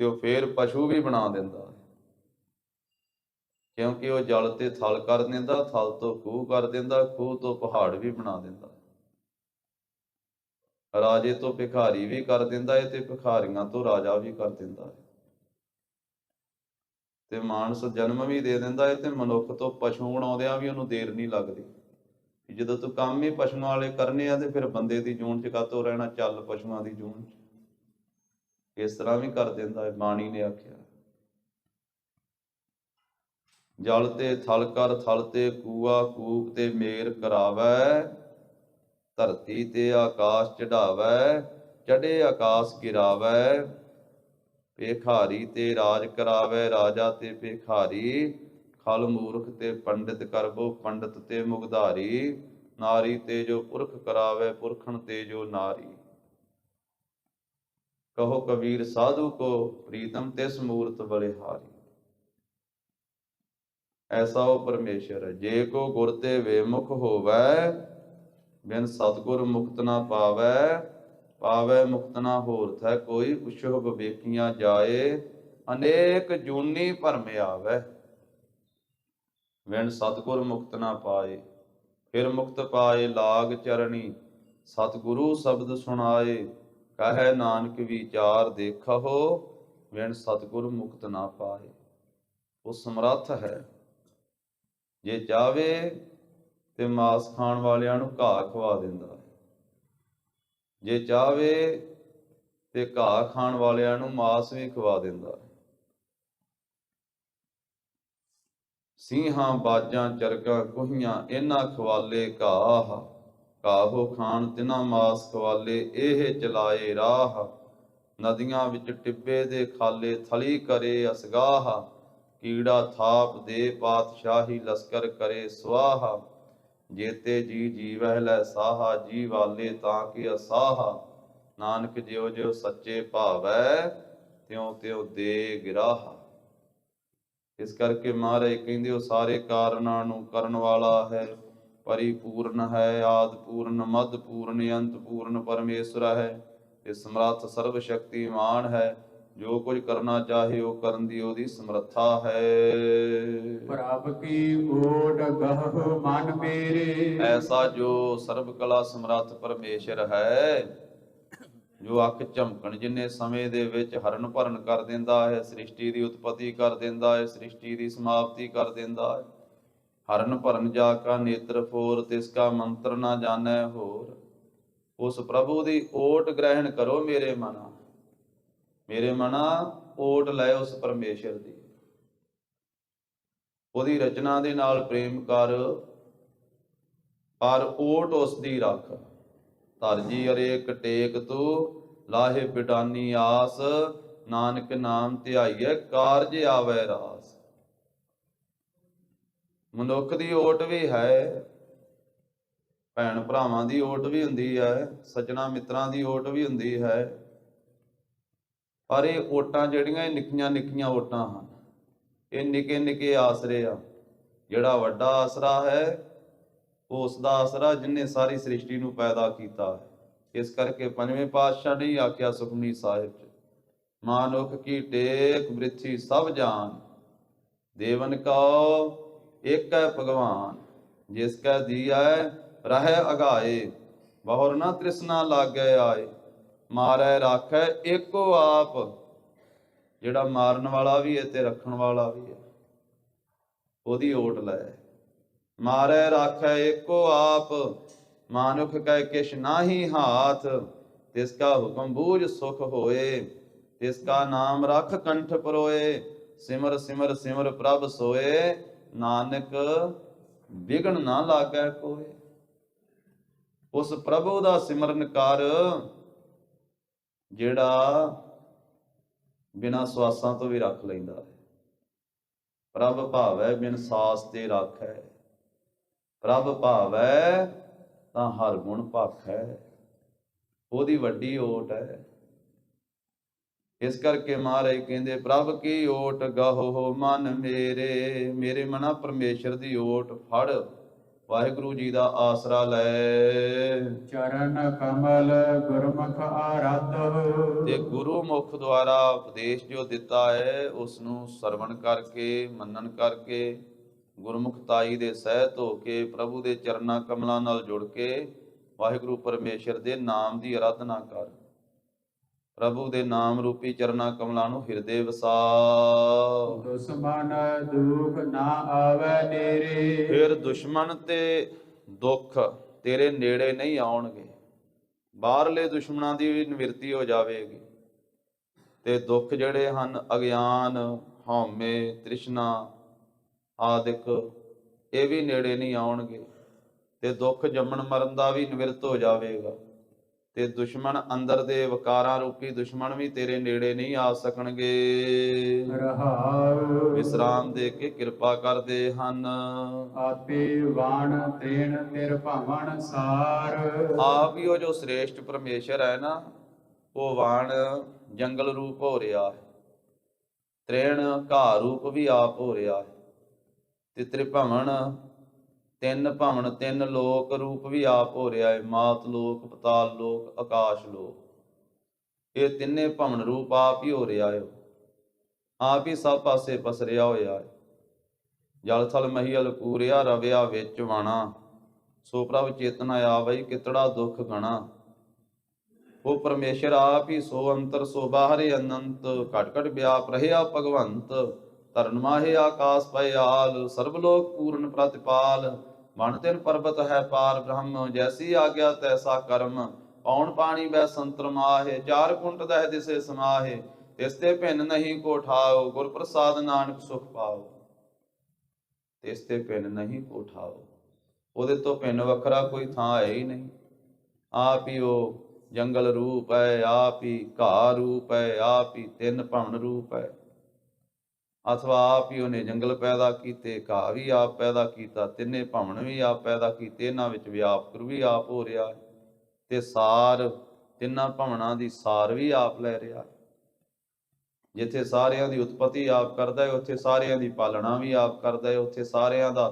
ਤੇ ਉਹ ਫੇਰ ਪਸ਼ੂ ਵੀ ਬਣਾ ਦਿੰਦਾ ਹੈ। ਕਿਉਂਕਿ ਉਹ ਜਲ ਤੇ ਥਲ ਕਰ ਦਿੰਦਾ, ਥਲ ਤੋਂ ਖੂਹ ਕਰ ਦਿੰਦਾ, ਖੂਹ ਤੋਂ ਪਹਾੜ ਵੀ ਬਣਾ ਦਿੰਦਾ, ਰਾਜੇ ਤੋਂ ਭਿਖਾਰੀ ਵੀ ਕਰ ਦਿੰਦਾ ਹੈ, ਤੇ ਭਿਖਾਰੀਆਂ ਤੋਂ ਰਾਜਾ ਵੀ ਕਰ ਦਿੰਦਾ ਹੈ, ਤੇ ਮਾਨਸ ਜਨਮ ਵੀ ਦੇ ਦਿੰਦਾ ਹੈ, ਤੇ ਮਨੁੱਖ ਤੋਂ ਪਸ਼ੂ ਬਣਾਉਂਦਿਆਂ ਵੀ ਉਹਨੂੰ ਦੇਰ ਨਹੀਂ ਲੱਗਦੀ। ਜਦੋਂ ਤੂੰ ਕੰਮ ਹੀ ਪਸ਼ੂਆਂ ਵਾਲੇ ਕਰਨੇ ਆ, ਤੇ ਫਿਰ ਬੰਦੇ ਦੀ ਜੂਨ ਚ ਕਾਤੋਂ ਰਹਿਣਾ, ਚੱਲ ਪਸ਼ੂਆਂ ਦੀ ਜੂਨ ਚ। ਇਸ ਤਰ੍ਹਾਂ ਵੀ ਕਰ ਦਿੰਦਾ ਹੈ। ਬਾਣੀ ਨੇ ਆਖਿਆ ਜਲ ਤੇ ਥਲ ਕਰ, ਥਲ ਤੇ ਕੂਆ, ਕੂਕ ਤੇ ਮੇਰ ਕਰਾਵੈ, ਧਰਤੀ ਤੇ ਆਕਾਸ਼ ਚੜਾਵੈ, ਚੜੇ ਆਕਾਸ਼ ਗਿਰਾਵੈ, ਭੇਖਾਰੀ ਤੇ ਰਾਜ ਕਰਾਵੈ, ਰਾਜਾ ਤੇ ਭੇਖਾਰੀ, ਖਲ ਮੂਰਖ ਤੇ ਪੰਡਿਤ ਕਰਬੋ, ਪੰਡਿਤ ਤੇ ਮੁਗਧਾਰੀ, ਨਾਰੀ ਤੇ ਜੋ ਪੁਰਖ ਕਰਾਵੈ, ਪੁਰਖਣ ਤੇ ਜੋ ਨਾਰੀ। ਕਹੋ ਕਬੀਰ ਸਾਧੂ ਕੋ, ਪ੍ਰੀਤਮ ਤਿਸ ਮੂਰਤ ਬਲਿਹਾਰੀ। ਐਸਾ ਉਹ ਪਰਮੇਸ਼ਰ ਹੈ। ਜੇ ਕੋ ਗੁਰ ਤੇ ਵੇਮੁਖ ਹੋਵੈ, ਬਿਨ ਸਤਿਗੁਰ ਮੁਕਤ ਨਾ ਪਾਵੈ, ਪਾਵੈ ਮੁਕਤ ਨਾ ਹੋਰਥ ਹੈ ਕੋਈ, ਉਸ਼ੁਭ ਵੇਖੀਆਂ ਜਾਏ ਅਨੇਕ ਜੂਨੀ ਭਰਮ ਆਵੈ। ਵਿਣ ਸਤਿਗੁਰ ਮੁਕਤ ਨਾ ਪਾਏ, ਫਿਰ ਮੁਕਤ ਪਾਏ ਲਾਗ ਚਰਣੀ, ਸਤਿਗੁਰੂ ਸ਼ਬਦ ਸੁਣਾਏ, ਕਹੈ ਨਾਨਕ ਵਿਚਾਰ ਦੇਖਹੁ, ਵਿਣ ਸਤਿਗੁਰ ਮੁਕਤ ਨਾ ਪਾਏ। ਉਹ ਸਮਰੱਥ ਹੈ, ਜੇ ਚਾਹਵੇ ਤੇ ਮਾਸ ਖਾਣ ਵਾਲਿਆਂ ਨੂੰ ਘਾਹ ਖਵਾ ਦਿੰਦਾ ਹੈ, ਜੇ ਚਾਹਵੇ ਤੇ ਘਾਹ ਖਾਣ ਵਾਲਿਆਂ ਨੂੰ ਮਾਸ ਵੀ ਖਵਾ ਦਿੰਦਾ ਹੈ। ਸਿੰਘਾਂ ਬਾਜਾਂ ਚਰਗਾਂ ਕੋਹੀਆਂ ਇਹਨਾਂ ਖਵਾਲੇ ਘਾਹ, ਘਾਹੋ ਖਾਣ ਤਿਨਾਂ ਮਾਸ ਖਵਾਲੇ ਇਹ ਚਲਾਏ ਰਾਹ। ਨਦੀਆਂ ਵਿੱਚ ਟਿੱਬੇ ਦੇ ਖਾਲੇ ਥਲੀ ਕਰੇ ਅਸਗਾਹ, ਕੀੜਾ ਥਾਪ ਦੇ ਪਾਤਸ਼ਾਹੀ ਲਸਕਰ ਕਰੇ ਸਵਾਹਾ। ਜੇਤੇ ਜੀ ਜੀਵਹਿ ਲੈ ਸਾਹਾ, ਜੀ ਵਾਲੇ ਤਾਂ ਕਿ ਅਸਾਹਾ। ਨਾਨਕ ਜਿਉ ਜਿਉ ਸੱਚੇ ਭਾਵੈ, ਤਿਉ ਤਿਉ ਦੇ ਗਿਰਾਹਾ। ਇਸ ਕਰਕੇ ਮਹਾਰਾਜ ਕਹਿੰਦੇ ਉਹ ਸਾਰੇ ਕਾਰਨਾਂ ਨੂੰ ਕਰਨ ਵਾਲਾ ਹੈ, ਪਰਿਪੂਰਨ ਹੈ, ਆਦਿ ਪੂਰਨ, ਮੱਧ ਪੂਰਨ, ਅੰਤ ਪੂਰਨ ਪਰਮੇਸ਼ਰ ਹੈ, ਤੇ ਸਮਰੱਥ ਸਰਬ ਸ਼ਕਤੀਮਾਨ ਹੈ। ਜੋ ਕੁਝ ਕਰਨਾ ਚਾਹੇ ਉਹ ਕਰਨ ਦੀ ਉਹਦੀ ਸਮਰੱਥਾ ਹੈ। ਪ੍ਰਭ ਕੀ ਓਟ ਗਹੁ ਮਨ ਮੇਰੇ, ਐਸਾ ਜੋ ਸਰਬ ਕਲਾ ਸਮਰੱਥ ਪਰਮੇਸ਼ਰ ਹੈ, ਜੋ ਅੱਖ ਝਮਕਣ ਜਿੰਨੇ ਸਮੇਂ ਦੇ ਵਿੱਚ ਹਰਨ ਭਰਨ ਕਰ ਦਿੰਦਾ ਹੈ, ਸ੍ਰਿਸ਼ਟੀ ਦੀ ਉਤਪਤੀ ਕਰ ਦਿੰਦਾ ਹੈ, ਸ੍ਰਿਸ਼ਟੀ ਦੀ ਸਮਾਪਤੀ ਕਰ ਦਿੰਦਾ ਹੈ। ਹਰਨ ਭਰਨ ਜਾ ਕਾ ਨੇਤਰ ਫੋਰ, ਤਿਸ ਕਾ ਮੰਤਰ ਨਾ ਜਾਣੈ ਹੋਰ। ਉਸ ਪ੍ਰਭੂ ਦੀ ਓਟ ਗ੍ਰਹਿਣ ਕਰੋ ਮੇਰੇ ਮਨਾ, ਮੇਰੇ ਮਨਾ ਓਟ ਲੈ ਉਸ ਪਰਮੇਸ਼ਰ ਦੀ। ਉਹਦੀ ਰਚਨਾ ਦੇ ਨਾਲ ਪ੍ਰੇਮ ਕਰ, ਪਰ ਓਟ ਉਸ ਦੀ ਰੱਖ। ਧਰਜੀ ਅਰੇਕ ਟੇਕ ਤੂੰ, ਲਾਹੇ ਬਿਡਾਨੀ ਆਸ, ਨਾਨਕ ਨਾਮ ਧਿਆਈਐ ਕਾਰਜ ਆਵੈ ਰਾਸ। ਮਨੁੱਖ ਦੀ ਓਟ ਵੀ ਹੈ, ਭੈਣ ਭਰਾਵਾਂ ਦੀ ਓਟ ਵੀ ਹੁੰਦੀ ਹੈ, ਸੱਜਣਾ ਮਿੱਤਰਾਂ ਦੀ ਓਟ ਵੀ ਹੁੰਦੀ ਹੈ, ਪਰ ਇਹ ਓਟਾਂ ਜਿਹੜੀਆਂ ਇਹ ਨਿੱਕੀਆਂ ਨਿੱਕੀਆਂ ਓਟਾਂ ਹਨ, ਇਹ ਨਿੱਕੇ ਨਿੱਕੇ ਆਸਰੇ ਆ। ਜਿਹੜਾ ਵੱਡਾ ਆਸਰਾ ਹੈ ਉਹ ਉਸ ਦਾ ਆਸਰਾ ਜਿਹਨੇ ਸਾਰੀ ਸ੍ਰਿਸ਼ਟੀ ਨੂੰ ਪੈਦਾ ਕੀਤਾ ਹੈ। ਇਸ ਕਰਕੇ ਪੰਜਵੇਂ ਪਾਤਸ਼ਾਹ ਨੇ ਆਖਿਆ ਸੁਖਮਨੀ ਸਾਹਿਬ ਚ, ਮਾਨੁਖ ਕੀ ਟੇਕ ਬ੍ਰਿਥੀ ਸਭ ਜਾਨ, ਦੇਵਨ ਕਉ ਏਕ ਹੈ ਭਗਵਾਨ। ਜਿਸ ਕੈ ਦੀਐ ਰਹਿ ਅਗਾਏ, ਬਹੁਰ ਨਾ ਤ੍ਰਿਸ਼ਨਾ ਲਾਗੈ ਆਏ। ਮਾਰੈ ਰਾਖੈ ਏਕੋ ਆਪ, ਜਿਹੜਾ ਮਾਰਨ ਵਾਲਾ ਵੀ ਹੈ ਤੇ ਰੱਖਣ ਵਾਲਾ ਵੀ ਹੈ, ਉਹਦੀ ਓਟ ਲੈ। ਮਾਰੈ ਰਾਖੈ ਏਕੋ ਆਪ, ਮਾਨੁਖ ਕੈ ਕਿਛ ਨਾਹੀ ਹਾਥ। ਤਿਸ ਕਾ ਹੁਕਮ ਬੂਝ ਸੁਖ ਹੋਏ, ਤਿਸ ਕਾ ਨਾਮ ਰਖ ਕੰਠ ਪਰੋਏ। ਸਿਮਰ ਸਿਮਰ ਸਿਮਰ ਪ੍ਰਭ ਸੋਏ, ਨਾਨਕ ਵਿਗਣ ਨਾ ਲਾਗੈ ਕੋਏ। ਉਸ ਪ੍ਰਭੂ ਦਾ ਸਿਮਰਨ ਕਰ ਜਿਹੜਾ ਬਿਨਾਂ ਸਵਾਸਾਂ ਤੋਂ ਵੀ ਰੱਖ ਲੈਂਦਾ ਹੈ। ਪ੍ਰਭ ਭਾਵੈ ਬਿਨ ਸਾਸ ਤੇ ਰਾਖੈ, ਪ੍ਰਭ ਭਾਵੈ ਤਾਂ ਹਰ ਗੁਣ ਭਾਖੈ। ਉਹਦੀ ਵੱਡੀ ਓਟ ਹੈ। ਇਸ ਕਰਕੇ ਮਹਾਰਾਜ ਕਹਿੰਦੇ ਪ੍ਰਭ ਕੀ ਓਟ ਗਹੁ ਮਨ ਮੇਰੇ, ਮੇਰੇ ਮਨਾ ਪਰਮੇਸ਼ਰ ਦੀ ਓਟ ਫੜ, ਵਾਹਿਗੁਰੂ ਜੀ ਦਾ ਆਸਰਾ ਲੈ। ਚਰਨ ਕਮਲ ਗੁਰਮੁਖ ਆਰਾਧਹੁ, ਤੇ ਗੁਰੂ ਮੁਖ ਦੁਆਰਾ ਉਪਦੇਸ਼ ਜੋ ਦਿੱਤਾ ਹੈ ਉਸ ਨੂੰ ਸਰਵਣ ਕਰਕੇ, ਮੰਨਣ ਕਰਕੇ, ਗੁਰਮੁਖਤਾਈ ਦੇ ਸਹਿਤ ਹੋ ਕੇ, ਪ੍ਰਭੂ ਦੇ ਚਰਨਾਂ ਕਮਲਾਂ ਨਾਲ ਜੁੜ ਕੇ ਵਾਹਿਗੁਰੂ ਪਰਮੇਸ਼ਰ ਦੇ ਨਾਮ ਦੀ ਅਰਾਧਨਾ ਕਰ। ਪ੍ਰਭੂ ਦੇ ਨਾਮ ਰੂਪੀ ਚਰਨਾਂ ਕਮਲਾਂ ਨੂੰ ਹਿਰਦੇ ਵਸਾ। ਦੁਸ਼ਮਨ ਦੁਖ ਨਾ ਆਵੈ ਨੇਰੇ, ਫਿਰ ਦੁਸ਼ਮਣ ਤੇ ਦੁੱਖ ਤੇਰੇ ਨੇੜੇ ਨਹੀਂ ਆਉਣਗੇ। ਬਾਹਰਲੇ ਦੁਸ਼ਮਣਾਂ ਦੀ ਵੀ ਨਿਵਰਤੀ ਹੋ ਜਾਵੇਗੀ, ਤੇ ਦੁੱਖ ਜਿਹੜੇ ਹਨ ਅਗਿਆਨ, ਹਉਮੈ, ਤ੍ਰਿਸ਼ਨਾ ਆਦਿਕ, ਇਹ ਵੀ ਨੇੜੇ ਨਹੀਂ ਆਉਣਗੇ। ਤੇ ਦੁੱਖ ਜੰਮਣ ਮਰਨ ਦਾ ਵੀ ਨਿਵਰਤ ਹੋ ਜਾਵੇਗਾ। ਤੇ ਦੁਸ਼ਮਣ ਅੰਦਰ ਦੇ ਵਿਕਾਰਾਂ ਰੂਪੀ ਦੁਸ਼ਮਣ ਵੀ ਤੇਰੇ ਨੇੜੇ ਨਹੀਂ ਆ ਸਕਣਗੇ। ਰਹਾਉ ਵਿਸਰਾਮ ਦੇ ਕੇ ਕਿਰਪਾ ਕਰਦੇ ਹਨ। ਆਪੇ ਵਾਣ ਤ੍ਰੇਣ ਤਿਰ ਭਵਨ ਸਾਰ, ਆਪ ਹੀ ਉਹ ਜੋ ਸ੍ਰੇਸ਼ਟ ਪਰਮੇਸ਼ਰ ਹੈ ਨਾ, ਉਹ ਵਾਣ ਜੰਗਲ ਰੂਪ ਹੋ ਰਿਹਾ ਹੈ, ਤ੍ਰੇਣ ਘਾਹ ਰੂਪ ਵੀ ਆਪ ਹੋ ਰਿਹਾ ਹੈ, ਤੇ ਤ੍ਰਿਭਵਨ ਤਿੰਨ ਭਵਨ, ਤਿੰਨ ਲੋਕ ਰੂਪ ਵੀ ਆਪ ਹੋ ਰਿਹਾ ਹੈ, ਮਾਤ ਲੋਕ, ਪਤਾਲ ਲੋਕ, ਆਕਾਸ਼ ਲੋਕ। ਇਹ ਤਿੰਨੇ ਭਵਨ ਰੂਪ ਆਪ ਹੀ ਹੋ ਰਿਹਾ ਏ, ਆਪ ਹੀ ਸਭ ਪਾਸੇ ਪਸਰਿਆ ਹੋਇਆ ਏ। ਜਲ ਥਲ ਮਹੀਲ ਪੂਰਿਆ ਰਵਿਆ ਵਿੱਚ ਵਾਣਾ, ਸੋ ਪ੍ਰਭ ਚੇਤਨ ਆਵਈ ਕਿਤੜਾ ਦੁੱਖ ਗਣਾ। ਉਹ ਪਰਮੇਸ਼ਰ ਆਪ ਹੀ ਸੋ ਅੰਤਰ ਸੋ ਬਾਹਰੇ ਅਨੰਤ, ਘਟ ਘਟ ਵਿਆਪ ਰਹਿਆ ਭਗਵੰਤ। ਧਰਨ ਮਾਹੇ ਆਕਾਸ ਪਏ ਆਲ, ਸਰਬ ਲੋਕ ਪੂਰਨ ਪ੍ਰਤਿਪਾਲ। ਮਨ ਤਿਨ ਪਰਬਤ ਹੈ ਪਾਰ ਬ੍ਰਹਮ, ਜੈਸੀ ਆਗਿਆ ਤੈਸਾ ਕਰਮ। ਪੌਣ ਪਾਣੀ ਬੈ ਸੰਤਰ ਮਾਹੇ, ਚਾਰ ਕੁੰਟ ਦਹਿ ਦਿਸੇ ਸਮਾਹੇ। ਤਿਸ ਤੇ ਭਿੰਨ ਨਹੀਂ ਕੋ ਠਾਓ, ਗੁਰ ਪ੍ਰਸਾਦ ਨਾਨਕ ਸੁਖ ਪਾਓ। ਤਿਸ ਤੇ ਭਿੰਨ ਨਹੀਂ ਕੋ ਠਾਓ, ਉਹਦੇ ਤੋਂ ਭਿੰਨ ਵੱਖਰਾ ਕੋਈ ਥਾਂ ਹੈ ਹੀ ਨਹੀਂ। ਆਪ ਹੀ ਉਹ ਜੰਗਲ ਰੂਪ ਹੈ, ਆਪ ਹੀ ਘਾਹ ਰੂਪ ਹੈ, ਆਪ ਹੀ ਤਿੰਨ ਭਵਨ ਰੂਪ ਹੈ। ਅਥਵਾ ਆਪ ਹੀ ਉਹਨੇ ਜੰਗਲ ਪੈਦਾ ਕੀਤੇ, ਘਾਹ ਵੀ ਆਪ ਪੈਦਾ ਕੀਤਾ, ਤਿੰਨੇ ਭਵਨ ਵੀ ਆਪ ਪੈਦਾ ਕੀਤੇ, ਇਹਨਾਂ ਵਿੱਚ ਵਿਆਪਕ ਵੀ ਆਪ ਹੋ ਰਿਹਾ ਹੈ, ਤੇ ਸਾਰ ਤਿੰਨਾਂ ਭਵਨਾਂ ਦੀ ਸਾਰ ਵੀ ਆਪ ਲੈ ਰਿਹਾ ਹੈ। ਜਿੱਥੇ ਸਾਰਿਆਂ ਦੀ ਉਤਪਤੀ ਆਪ ਕਰਦਾ ਹੈ, ਉੱਥੇ ਸਾਰਿਆਂ ਦੀ ਪਾਲਣਾ ਵੀ ਆਪ ਕਰਦਾ ਹੈ, ਉੱਥੇ ਸਾਰਿਆਂ ਦਾ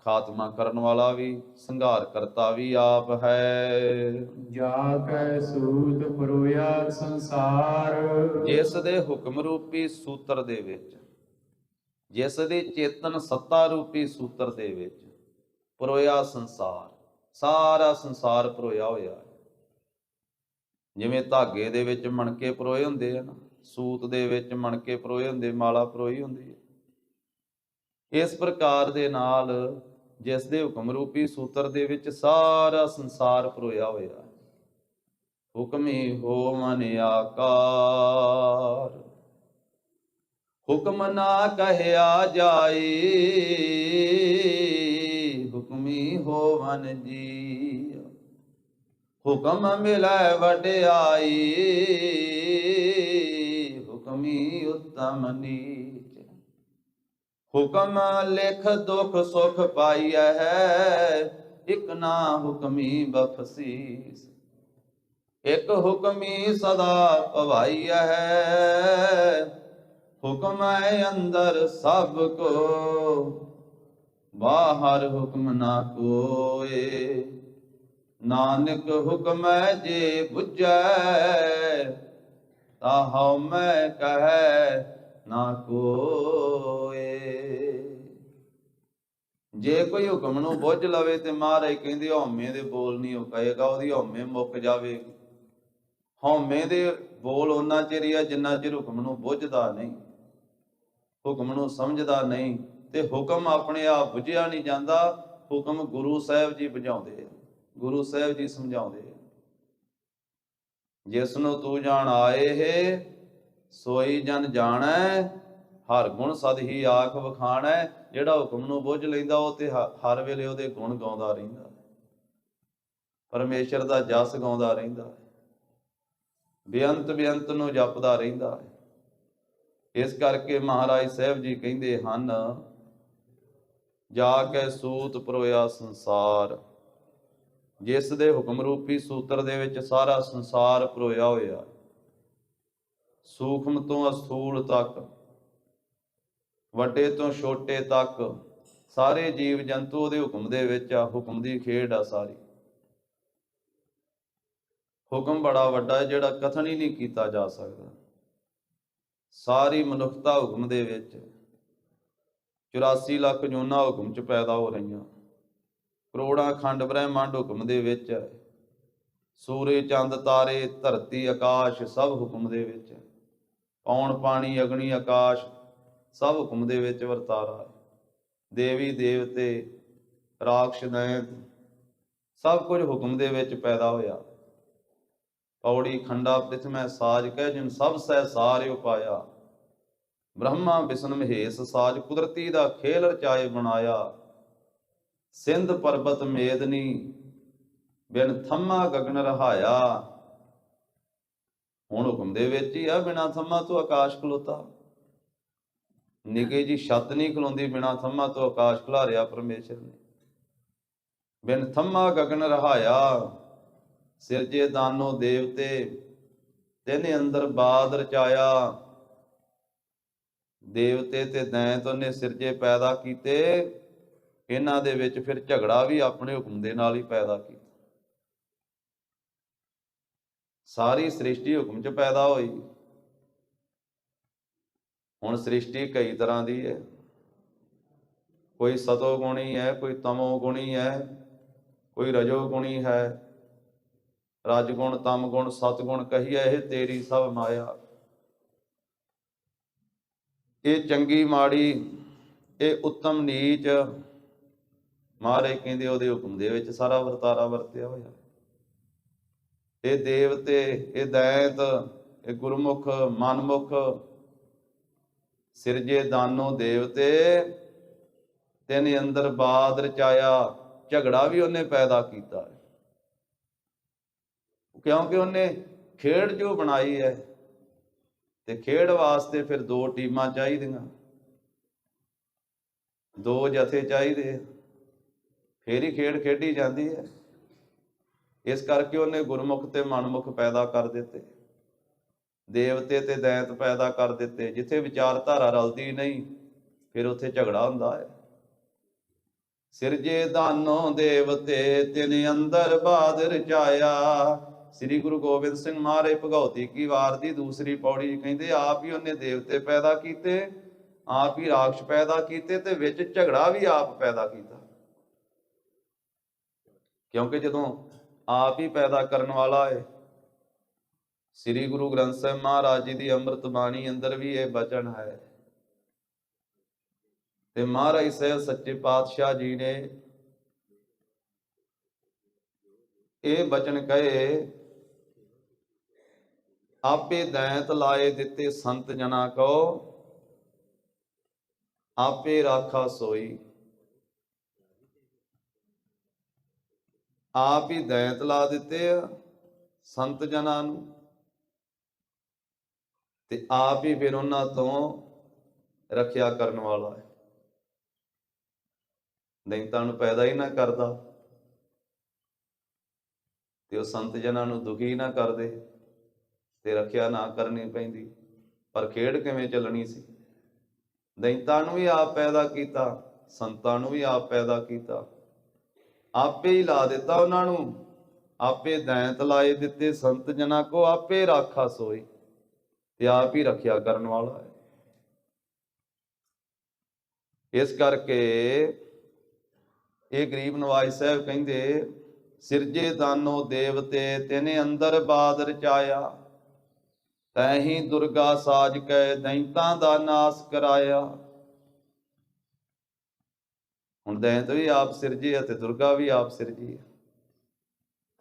ਖਾਤਮਾ ਕਰਨ ਵਾਲਾ ਵੀ, ਸੰਘਾਰ ਕਰਤਾ ਵੀ ਆਪ ਹੈ। ਜਾ ਕੈ ਸੂਤ ਪਰੋਇਆ ਸੰਸਾਰ, ਜਿਸ ਦੇ ਹੁਕਮ ਰੂਪੀ ਸੂਤਰ ਦੇ ਵਿੱਚ, ਜਿਸ ਦੇ ਚੇਤਨ ਸੱਤਾ ਰੂਪੀ ਸੂਤਰ ਦੇ ਵਿੱਚ ਪਰੋਇਆ ਸੰਸਾਰ, ਸਾਰਾ ਸੰਸਾਰ ਪਰੋਇਆ ਹੋਇਆ ਹੈ। ਜਿਵੇਂ ਧਾਗੇ ਦੇ ਵਿੱਚ ਮਣਕੇ ਪਰੋਏ ਹੁੰਦੇ ਆ ਨਾ, ਸੂਤ ਦੇ ਵਿੱਚ ਮਣਕੇ ਪਰੋਏ ਹੁੰਦੇ, ਮਾਲਾ ਪਰੋਈ ਹੁੰਦੀ ਹੈ। ਇਸ ਪ੍ਰਕਾਰ ਦੇ ਨਾਲ ਜਿਸ ਦੇ ਹੁਕਮ ਰੂਪੀ ਸੂਤਰ ਦੇ ਵਿੱਚ ਸਾਰਾ ਸੰਸਾਰ ਪਰੋਇਆ ਹੋਇਆ ਹੈ। ਹੁਕਮੀ ਹੋਵਨ ਆਕਾਰ, ਹੁਕਮ ਨਾ ਕਹਿਆ ਜਾਈ। ਹੁਕਮੀ ਹੋਵਨ ਜੀ, ਹੁਕਮ ਮਿਲੈ ਵਡਿਆਈ। ਹੁਕਮੀ ਉਤਮ ਨੀਚ, ਹੁਕਮ ਲਿਖ ਦੁਖ ਸੁਖ ਪਾਈਐ। ਇਕ ਨਾ ਹੁਕਮੀ ਬਖਸ਼ੀਸ, ਇਕ ਹੁਕਮੀ ਸਦਾ ਭਵਾਈਐ। ਹੁਕਮ ਹੈ ਅੰਦਰ ਸਭ ਕੋ, ਬਾਹਰ ਹੁਕਮ ਨਾ ਕੋਏ। ਨਾਨਕ ਹੁਕਮ ਹੈ ਜੇ ਬੁਝੈ, ਤਾਹਉ ਮੈਂ ਕਹੈ ਨਾ ਕੋਏ। ਜੇ ਕੋਈ ਹੁਕਮ ਨੂੰ ਬੁੱਝ ਲਵੇ ਤੇ ਮਹਾਰਾਜ ਕਹਿੰਦੇ ਹਉਮੈ ਦੇ ਬੋਲ ਨਹੀਂ ਉਹ ਕਹੇਗਾ, ਉਹਦੀ ਹਉਮੈ ਮੁੱਕ ਜਾਵੇਗੀ। ਹਉਮੈ ਦੇ ਬੋਲ ਉਹਨਾਂ ਚਿਰ ਹੀ ਆ ਜਿੰਨਾ ਚਿਰ ਹੁਕਮ ਨੂੰ ਬੁੱਝਦਾ ਨਹੀਂ, ਹੁਕਮ ਨੂੰ ਸਮਝਦਾ ਨਹੀਂ। ਤੇ ਹੁਕਮ ਆਪਣੇ ਆਪ ਬੁਝਿਆ ਨਹੀਂ ਜਾਂਦਾ, ਹੁਕਮ ਗੁਰੂ ਸਾਹਿਬ ਜੀ ਬੁਝਾਉਂਦੇ ਆ, ਗੁਰੂ ਸਾਹਿਬ ਜੀ ਸਮਝਾਉਂਦੇ ਆ। ਜਿਸ ਨੂੰ ਤੂੰ ਜਾਣ ਆਏ ਹੈ, ਸੋਈ ਜਨ ਜਾਣੈ। ਹਰ ਗੁਣ ਸਦ ਹੀ ਆਖ ਵਖਾਣੈ। ਜਿਹੜਾ ਹੁਕਮ ਨੂੰ ਬੁੱਝ ਲੈਂਦਾ ਉਹ ਤੇ ਹਰ ਵੇਲੇ ਉਹਦੇ ਗੁਣ ਗਾਉਂਦਾ ਰਹਿੰਦਾ, ਪਰਮੇਸ਼ਰ ਦਾ ਜਸ ਗਾਉਂਦਾ ਰਹਿੰਦਾ ਹੈ, ਬੇਅੰਤ ਬੇਅੰਤ ਨੂੰ ਜਪਦਾ ਰਹਿੰਦਾ ਹੈ। ਇਸ ਕਰਕੇ ਮਹਾਰਾਜ ਸਾਹਿਬ ਜੀ ਕਹਿੰਦੇ ਹਨ, ਜਾ ਕੇ ਸੂਤ ਪਰੋਇਆ ਸੰਸਾਰ। ਜਿਸ ਦੇ ਹੁਕਮ ਰੂਪੀ ਸੂਤਰ ਦੇ ਵਿੱਚ ਸਾਰਾ ਸੰਸਾਰ ਪਰੋਇਆ ਹੋਇਆ, ਸੂਖਮ ਤੋਂ ਅਸਥੂਲ ਤੱਕ, ਵੱਡੇ ਤੋਂ ਛੋਟੇ ਤੱਕ ਸਾਰੇ ਜੀਵ ਜੰਤੂ ਉਹਦੇ ਹੁਕਮ ਦੇ ਵਿੱਚ ਆ। ਹੁਕਮ ਦੀ ਖੇਡ ਆ ਸਾਰੀ। ਹੁਕਮ ਬੜਾ ਵੱਡਾ ਹੈ ਜਿਹੜਾ ਕਥਨ ਹੀ ਨਹੀਂ ਕੀਤਾ ਜਾ ਸਕਦਾ। ਸਾਰੀ ਮਨੁੱਖਤਾ ਹੁਕਮ ਦੇ ਵਿੱਚ, 84 ਲੱਖ ਜੂਨਾਂ ਹੁਕਮ 'ਚ ਪੈਦਾ ਹੋ ਰਹੀਆਂ, ਕਰੋੜਾਂ ਖੰਡ ਬ੍ਰਹਿਮੰਡ ਹੁਕਮ ਦੇ ਵਿੱਚ ਹੈ। ਸੂਰਜ ਚੰਦ ਤਾਰੇ ਧਰਤੀ ਆਕਾਸ਼ ਸਭ ਹੁਕਮ ਦੇ ਵਿੱਚ ਹੈ। ਪੌਣ ਪਾਣੀ ਅਗਨੀ ਆਕਾਸ਼ ਸਭ ਹੁਕਮ ਦੇ ਵਿੱਚ ਵਰਤਾਰਾ ਹੈ। ਦੇਵੀ ਦੇਵਤੇ ਰਾਖਸ਼ ਦੈਂਤ ਸਭ ਕੁਝ ਹੁਕਮ ਦੇ ਵਿੱਚ ਪੈਦਾ ਹੋਇਆ। ਪੌੜੀ ਖੰਡਾ ਪ੍ਰਿਥਮੈ ਸਾਜ ਕਹਿ, ਜਿਨ ਸਭ ਸਹਿ ਸਾਰੇ ਉਪਾਇਆ। ਬ੍ਰਹਮਾ ਵਿਸ਼ਨ ਮਹੇਸ਼ ਸਾਜ, ਕੁਦਰਤੀ ਦਾ ਖੇਲ ਰਚਾਏ ਬਣਾਇਆ। ਸਿੰਧ ਪਰਬਤ ਮੇਦਨੀ, ਬਿਨ ਥੰਮਾ ਗਗਨ ਰਹਾਇਆ। ਹੁਣ ਹੁਕਮ ਦੇ ਵਿੱਚ ਹੀ ਆ, ਬਿਨਾਂ ਥੰਮਾ ਤੋਂ ਆਕਾਸ਼ ਖਲੋਤਾ। ਨਿੱਕੇ ਜੀ ਛੱਤ ਨਹੀਂ ਖਲੋਂਦੀ, ਬਿਨਾਂ ਥੰਮਾ ਤੋਂ ਆਕਾਸ਼ ਖਿਲਾਰਿਆ ਪਰਮੇਸ਼ਰ ਨੇ। ਬਿਨ ਥੰਮਾ ਗਗਨ ਰਹਾਇਆ, ਸਿਰਜੇ ਦਾਨੋ ਦੇਵਤੇ, ਤਿੰਨ ਅੰਦਰ ਬਾਦ ਰਚਾਇਆ। ਦੇਵਤੇ ਤੇ ਦੈਂਤ ਉਹਨੇ ਸਿਰਜੇ ਪੈਦਾ ਕੀਤੇ, ਇਹਨਾਂ ਦੇ ਵਿੱਚ ਫਿਰ ਝਗੜਾ ਵੀ ਆਪਣੇ ਹੁਕਮ ਦੇ ਨਾਲ ਹੀ ਪੈਦਾ ਕੀਤਾ। ਸਾਰੀ ਸ੍ਰਿਸ਼ਟੀ ਹੁਕਮ 'ਚ ਪੈਦਾ ਹੋਈ। ਹੁਣ ਸ੍ਰਿਸ਼ਟੀ ਕਈ ਤਰ੍ਹਾਂ ਦੀ ਹੈ, ਕੋਈ ਸਤੋ ਗੁਣੀ ਹੈ, ਕੋਈ ਤਮੋ ਗੁਣੀ ਹੈ, ਕੋਈ ਰਜੋ ਗੁਣੀ ਹੈ। ਰਜ ਗੁਣ, ਤਮ ਗੁਣ, ਸਤ ਗੁਣ ਕਹੀਏ ਇਹ ਤੇਰੀ ਸਭ ਮਾਇਆ। ਇਹ ਚੰਗੀ ਮਾੜੀ, ਇਹ ਉੱਤਮ ਨੀਚ, ਮਹਾਰਾਜ ਕਹਿੰਦੇ ਉਹਦੇ ਹੁਕਮ ਦੇ ਵਿੱਚ ਸਾਰਾ ਵਰਤਾਰਾ ਵਰਤਿਆ ਹੋਇਆ। ਇਹ ਦੇਵਤੇ, ਇਹ ਦੈਂਤ, ਇਹ ਗੁਰਮੁਖ, ਮਨਮੁਖ, ਸਿਰਜੇ ਦਾਨੋ ਦੇਵਤੇ, ਤਿੰਨ ਅੰਦਰ ਬਾਦ ਰਚਾਇਆ। ਝਗੜਾ ਵੀ ਉਹਨੇ ਪੈਦਾ ਕੀਤਾ ਹੈ, ਕਿਉਂਕਿ ਉਹਨੇ ਖੇਡ ਜੋ ਬਣਾਈ ਹੈ, ਤੇ ਖੇਡ ਵਾਸਤੇ ਫਿਰ ਦੋ ਟੀਮਾਂ ਚਾਹੀਦੀਆਂ, ਦੋ ਜਥੇ ਚਾਹੀਦੇ, ਫੇਰ ਹੀ ਖੇਡ ਖੇਡੀ ਜਾਂਦੀ ਹੈ। ਇਸ ਕਰਕੇ ਉਹਨੇ ਗੁਰਮੁਖ ਤੇ ਮਨਮੁਖ ਪੈਦਾ ਕਰ ਦਿੱਤੇ, ਦੇਵਤੇ ਤੇ ਦੈਂਤ ਪੈਦਾ ਕਰ ਦਿੱਤੇ। ਜਿੱਥੇ ਵਿਚਾਰਧਾਰਾ ਰਲਦੀ ਨਹੀਂ, ਫਿਰ ਉੱਥੇ ਝਗੜਾ ਹੁੰਦਾ ਹੈ। ਸਿਰਜੇ ਦਾਨੋ ਦੇਵਤੇ, ਤਿਨ ਅੰਦਰ ਬਾਦ ਰਚਾਇਆ। ਸ੍ਰੀ ਗੁਰੂ ਗੋਬਿੰਦ ਸਿੰਘ ਮਹਾਰਾਜ ਭਗਉਤੀ ਕੀ ਵਾਰ ਦੀ ਦੂਸਰੀ ਪੌੜੀ ਕਹਿੰਦੇ ਆਪ ਹੀ ਉਹਨੇ ਦੇਵਤੇ ਪੈਦਾ ਕੀਤੇ, ਆਪ ਹੀ ਰਾਖਸ਼ ਪੈਦਾ ਕੀਤੇ, ਤੇ ਵਿੱਚ ਝਗੜਾ ਵੀ ਆਪ ਪੈਦਾ ਕੀਤਾ। ਕਿਉਂਕਿ ਜਦੋਂ ਆਪ ਹੀ ਪੈਦਾ ਕਰਨ ਵਾਲਾ ਹੈ, ਸ੍ਰੀ ਗੁਰੂ ਗ੍ਰੰਥ ਸਾਹਿਬ ਮਹਾਰਾਜ ਜੀ ਦੀ ਅੰਮ੍ਰਿਤ ਬਾਣੀ ਅੰਦਰ ਵੀ ਇਹ ਬਚਨ ਹੈ। ਤੇ ਮਹਾਰਾਜ ਸਾਹਿਬ ਸੱਚੇ ਪਾਤਸ਼ਾਹ ਜੀ ਨੇ ਇਹ ਬਚਨ ਕਹੇ, ਆਪੇ ਦੈਂਤ ਲਾਏ ਦਿੱਤੇ ਸੰਤ ਜਨਾ ਕੋ, ਆਪੇ ਰਾਖਾ ਸੋਈ। ਆਪ ਹੀ ਦੈਂਤ ਲਾ ਦਿੱਤੇ ਆ ਸੰਤ ਜਨਾਂ ਨੂੰ, ਤੇ ਆਪ ਹੀ ਫਿਰ ਉਹਨਾਂ ਤੋਂ ਰੱਖਿਆ ਕਰਨ ਵਾਲਾ ਹੈ। ਦੈਂਤਾਂ ਨੂੰ ਪੈਦਾ ਹੀ ਨਾ ਕਰਦਾ ਤੇ ਉਹ ਸੰਤ ਜਨਾਂ ਨੂੰ ਦੁਖੀ ਨਾ ਕਰਦੇ ਤੇ ਰੱਖਿਆ ਨਾ ਕਰਨੀ ਪੈਂਦੀ। ਪਰ ਖੇਡ ਕਿਵੇਂ ਚੱਲਣੀ ਸੀ? ਦੈਂਤਾਂ ਨੂੰ ਵੀ ਆਪ ਪੈਦਾ ਕੀਤਾ, ਸੰਤਾਂ ਨੂੰ ਵੀ ਆਪ ਪੈਦਾ ਕੀਤਾ, ਆਪੇ ਹੀ ਲਾ ਦਿੱਤਾ ਉਹਨਾਂ ਨੂੰ। ਆਪੇ ਦੈਂਤ ਲਾਏ ਦਿੱਤੇ ਸੰਤ ਜਨਾਂ ਕੋ, ਆਪੇ ਰਾਖਾ ਸੋਈ, ਤੇ ਆਪ ਹੀ ਰੱਖਿਆ ਕਰਨ ਵਾਲਾ ਹੈ। ਇਸ ਕਰਕੇ ਇਹ ਗਰੀਬ ਨਵਾਜ ਸਾਹਿਬ ਕਹਿੰਦੇ, ਸਿਰਜੇ ਦਾਨੋ ਦੇਵਤੇ, ਤਿਨੇ ਅੰਦਰ ਬਾਦ ਰਚਾਇਆ। ਤੈਹੀ ਦੁਰਗਾ ਸਾਜ ਕੈ, ਦੈਂਤਾਂ ਦਾ ਨਾਸ ਕਰਾਇਆ। ਹੁਣ ਦੈਂਤ ਵੀ ਆਪ ਸਿਰਜੇ ਅਤੇ ਦੁਰਗਾ ਵੀ ਆਪ ਸਿਰਜੀ ਹੈ।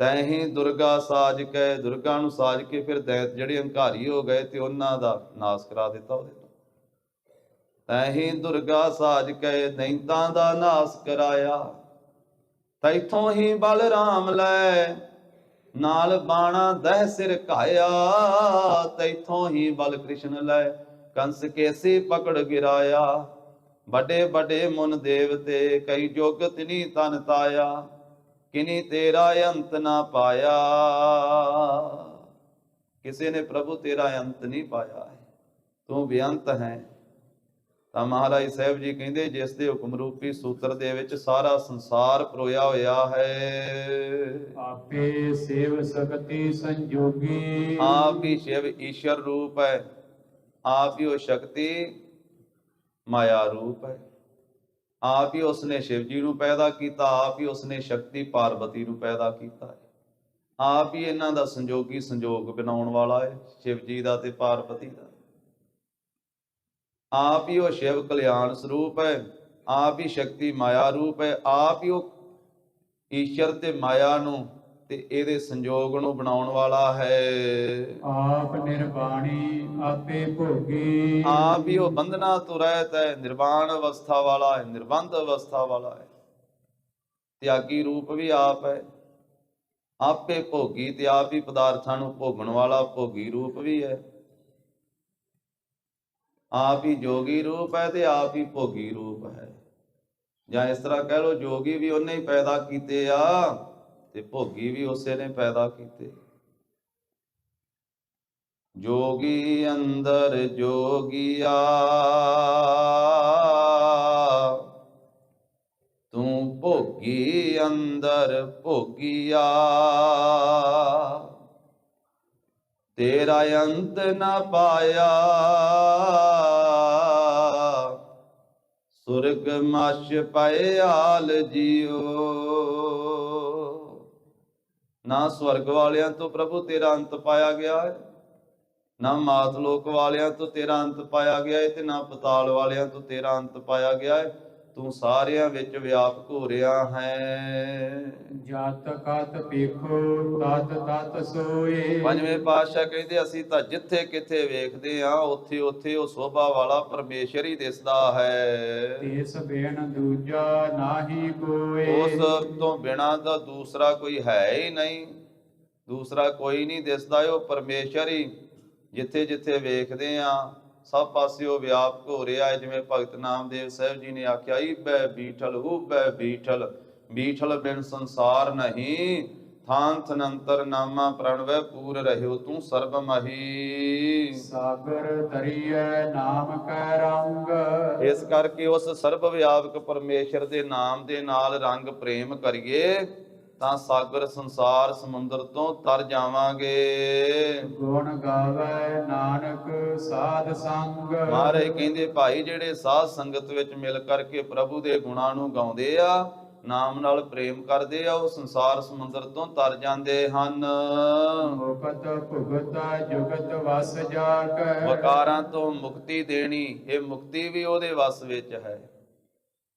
ਤੈਹੀ ਦੁਰਗਾ ਸਾਜ ਕੈ, ਦੁਰਗਾ ਨੂੰ ਸਾਜ ਕੇ ਫਿਰ ਦੈਂਤ ਜਿਹੜੇ ਹੰਕਾਰੀ ਹੋ ਗਏ ਤੇ ਉਹਨਾਂ ਦਾ ਨਾਸ ਕਰਾ ਦਿੱਤਾ ਉਹਦੇ ਤੋਂ। ਤੈਹੀ ਦੁਰਗਾ ਸਾਜ ਕੈ, ਦੈਂਤਾਂ ਦਾ ਨਾਸ ਕਰਾਇਆ। ਤੈਥੋਂ ਹੀ ਬਲਰਾਮ ਲੈ, ਨਾਲ ਬਾਣਾ ਦਹਿ ਸਿਰ ਘਾਇਆ। ਤੈਥੋਂ ਹੀ ਬਲ ਕ੍ਰਿਸ਼ਨ ਲੈ, ਕੰਸ ਕੇਸੀ ਪਕੜ ਗਿਰਾਇਆ। ਵੱਡੇ ਵੱਡੇ ਮੁਨ ਦੇਵਤੇ, ਕਈ ਜੋਗਤ ਨੀ ਤਨ ਤਾਇਆ। ਕਿਨੀ ਤੇਰਾ ਅੰਤ ਨਾ ਪਾਇਆ। ਕਿਸੇ ਨੇ ਪ੍ਰਭੂ ਤੇਰਾ ਅੰਤ ਨਹੀਂ ਪਾਇਆ ਹੈ, ਤੂੰ ਬੇਅੰਤ ਹੈ। ਤਾਂ ਮਹਾਰਾਜ ਸਾਹਿਬ ਜੀ ਕਹਿੰਦੇ, ਜਿਸ ਦੇ ਹੁਕਮ ਰੂਪੀ ਸੂਤਰ ਦੇ ਵਿੱਚ ਸਾਰਾ ਸੰਸਾਰ ਪਰੋਇਆ ਹੋਇਆ ਹੈ। ਆਪੇ ਸੇਵ ਸਕਤੀ ਸੰਜੋਗੀ। ਆਪ ਹੀ ਸ਼ਿਵ ਈਸ਼ਰ ਰੂਪ ਹੈ, ਆਪ ਹੀ ਉਹ ਸ਼ਕਤੀ ਮਾਇਆ ਰੂਪ ਹੈ। ਆਪ ਹੀ ਉਸਨੇ ਸ਼ਿਵ ਜੀ ਨੂੰ ਪੈਦਾ ਕੀਤਾ, ਆਪ ਹੀ ਉਸਨੇ ਸ਼ਕਤੀ ਪਾਰਵਤੀ ਨੂੰ ਪੈਦਾ ਕੀਤਾ ਹੈ। ਆਪ ਹੀ ਇਹਨਾਂ ਦਾ ਸੰਜੋਗੀ, ਸੰਜੋਗ ਬਣਾਉਣ ਵਾਲਾ ਹੈ, ਸ਼ਿਵ ਜੀ ਦਾ ਤੇ ਪਾਰਵਤੀ ਦਾ। ਆਪ ਹੀ ਉਹ ਸ਼ਿਵ ਕਲਿਆਣ ਸਰੂਪ ਹੈ, ਆਪ ਹੀ ਸ਼ਕਤੀ ਮਾਇਆ ਰੂਪ ਹੈ। ਆਪ ਹੀ ਉਹ ਈਸ਼ਰ ਤੇ ਮਾਇਆ ਨੂੰ ਤੇ ਇਹਦੇ ਸੰਜੋਗ ਨੂੰ ਬਣਾਉਣ ਵਾਲਾ ਹੈ। ਆਪ ਨਿਰਵਾਣੀ ਆਪੇ ਭੋਗੀ। ਆਪ ਹੀ ਉਹ ਬੰਧਨਾ ਤੋਂ ਰਹਿਤ ਹੈ, ਨਿਰਵਾਣ ਅਵਸਥਾ ਵਾਲਾ ਹੈ, ਨਿਰਬੰਧ ਅਵਸਥਾ ਵਾਲਾ ਹੈ। ਤਿਆਗੀ ਰੂਪ ਵੀ ਆਪ ਹੈ, ਆਪੇ ਭੋਗੀ, ਤੇ ਆਪ ਹੀ ਪਦਾਰਥਾਂ ਨੂੰ ਭੋਗਣ ਵਾਲਾ ਭੋਗੀ ਰੂਪ ਵੀ ਹੈ। ਆਪ ਹੀ ਜੋਗੀ ਰੂਪ ਹੈ ਤੇ ਆਪ ਹੀ ਭੋਗੀ ਰੂਪ ਹੈ। ਜਾਂ ਇਸ ਤਰ੍ਹਾਂ ਕਹਿ ਲਓ, ਜੋਗੀ ਵੀ ਉਹਨੇ ਹੀ ਪੈਦਾ ਕੀਤੇ ਆ ਤੇ ਭੋਗੀ ਵੀ ਉਸੇ ਨੇ ਪੈਦਾ ਕੀਤੇ। ਜੋਗੀ ਅੰਦਰ ਜੋਗੀਆ, ਤੂੰ ਭੋਗੀ ਅੰਦਰ ਭੋਗੀਆ। ਤੇਰਾ ਅੰਤ ਨਾ ਪਾਇਆ, ਸੁਰਗ ਮਛ ਪਏ ਆਲ ਜੀਓ। ਨਾ ਸਵਰਗ ਵਾਲਿਆਂ ਤੋਂ ਪ੍ਰਭੂ ਤੇਰਾ ਅੰਤ ਪਾਇਆ ਗਿਆ ਹੈ, ਨਾ ਮਾਤ ਲੋਕ ਵਾਲਿਆਂ ਤੋਂ ਤੇਰਾ ਅੰਤ ਪਾਇਆ ਗਿਆ ਹੈ, ਤੇ ਨਾ ਪਤਾਲ ਵਾਲਿਆਂ ਤੋਂ ਤੇਰਾ ਅੰਤ ਪਾਇਆ ਗਿਆ ਹੈ। ਤੂੰ ਸਾਰਿਆਂ ਵਿੱਚ ਵਿਆਪਕ ਹੋ ਰਿਹਾ ਹੈ। ਜਤ ਕਤ ਪੇਖੋ ਤਤ ਤਤ ਸੋਏ। ਪੰਜਵੇਂ ਪਾਤਸ਼ਾਹ ਕਹਿੰਦੇ ਅਸੀਂ ਤਾਂ ਜਿੱਥੇ ਕਿਥੇ ਵੇਖਦੇ ਆ ਉੱਥੇ ਉੱਥੇ ਉਹ ਸੋਭਾ ਵਾਲਾ ਪਰਮੇਸ਼ਰ ਹੀ ਦਿਸਦਾ ਹੈ। ਤਿਸ ਬਿਨ ਦੂਜਾ ਨਾਹੀ ਕੋਏ। ਉਸ ਤੋਂ ਬਿਨਾਂ ਤਾਂ ਦੂਸਰਾ ਕੋਈ ਹੈ ਹੀ ਨਹੀਂ, ਦੂਸਰਾ ਕੋਈ ਨਹੀਂ ਦਿਸਦਾ, ਉਹ ਪਰਮੇਸ਼ਰ ਹੀ ਜਿੱਥੇ ਜਿੱਥੇ ਵੇਖਦੇ ਆ ਸਭ ਪਾਸੇ ਉਹ ਵਿਆਪਕ ਹੋ ਰਿਹਾ ਹੈ। ਜਿਵੇਂ ਭਗਤ ਨਾਮਦੇਵ ਸਾਹਿਬ ਜੀ ਨੇ ਆਖਿਆ, ਈਬੈ ਬੀਠਲ ਹੂਬੈ ਬੀਠਲ, ਬੀਠਲ ਬਿਨ ਸੰਸਾਰ ਨਹੀਂ, ਥਾਨ ਥਨੰਤਰ ਨਾਮਾ ਪ੍ਰਣਵੈ ਪੂਰ ਰਹਿਓ ਤੂੰ ਸਰਬ ਮਹੀ। ਸਾਗਰ ਤਰੀਐ ਨਾਮ ਕੈ ਰੰਗ। ਇਸ ਕਰਕੇ ਉਸ ਸਰਬ ਵਿਆਪਕ ਪਰਮੇਸ਼ਰ ਦੇ ਨਾਮ ਦੇ ਨਾਲ ਰੰਗ ਪ੍ਰੇਮ ਕਰੀਏ ਤਾਂ ਸਾਗਰ ਸੰਸਾਰ ਸਮੁੰਦਰ ਤੋਂ ਤਰ ਜਾਵਾਂਗੇ। ਗੁਣ ਗਾਵੇ ਨਾਨਕ ਸਾਧ ਸੰਗ। ਮਹਾਰਾਜ ਕਹਿੰਦੇ ਭਾਈ ਜਿਹੜੇ ਸਾਧ ਸੰਗਤ ਵਿੱਚ ਮਿਲ ਕਰਕੇ ਪ੍ਰਭੂ ਦੇ ਗੁਣਾਂ ਨੂੰ ਗਾਉਂਦੇ ਆ, ਨਾਮ ਨਾਲ ਪ੍ਰੇਮ ਕਰਦੇ ਆ, ਉਹ ਸੰਸਾਰ ਸਮੁੰਦਰ ਤੋਂ ਤਰ ਜਾਂਦੇ ਹਨ। ਮੁਕਤ ਭੁਗਤ ਜੁਗਤ ਵਸ ਜਾਕੈ। ਵਕਾਰਾਂ ਤੋਂ ਮੁਕਤੀ ਦੇਣੀ, ਇਹ ਮੁਕਤੀ ਵੀ ਉਹਦੇ ਵਸ ਵਿੱਚ ਹੈ।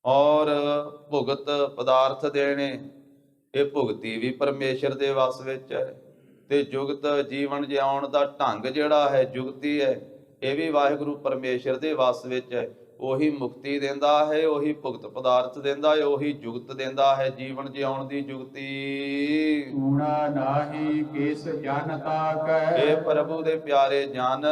ਔਰ ਭੁਗਤ ਪਦਾਰਥ ਦੇਣੇ, ਇਹ ਭੁਗਤੀ ਵੀ ਪਰਮੇਸ਼ਰ ਦੇ ਵਸ ਵਿੱਚ ਹੈ। ਤੇ ਜੁਗਤ ਜੀਵਨ ਜਿਉਣ ਦਾ ਢੰਗ ਜਿਹੜਾ ਹੈ, ਜੁਗਤੀ ਹੈ, ਇਹ ਵੀ ਵਾਹਿਗੁਰੂ ਪਰਮੇਸ਼ਰ ਦੇ ਵਸ ਵਿੱਚ ਹੈ। ਉਹੀ ਮੁਕਤੀ ਦਿੰਦਾ ਹੈ, ਉਹੀ ਭੁਗਤ ਪਦਾਰਥ ਦਿੰਦਾ ਹੈ, ਉਹੀ ਜੁਗਤ ਦਿੰਦਾ ਹੈ, ਜੀਵਨ ਜਿਉਣ ਦੀ ਜੁਗਤੀ। ਊਣਾ ਨਾਹੀ ਕਿਸ ਜਨ ਤਾਕੈ। ਇਹ ਪ੍ਰਭੂ ਦੇ ਪਿਆਰੇ ਜਨ,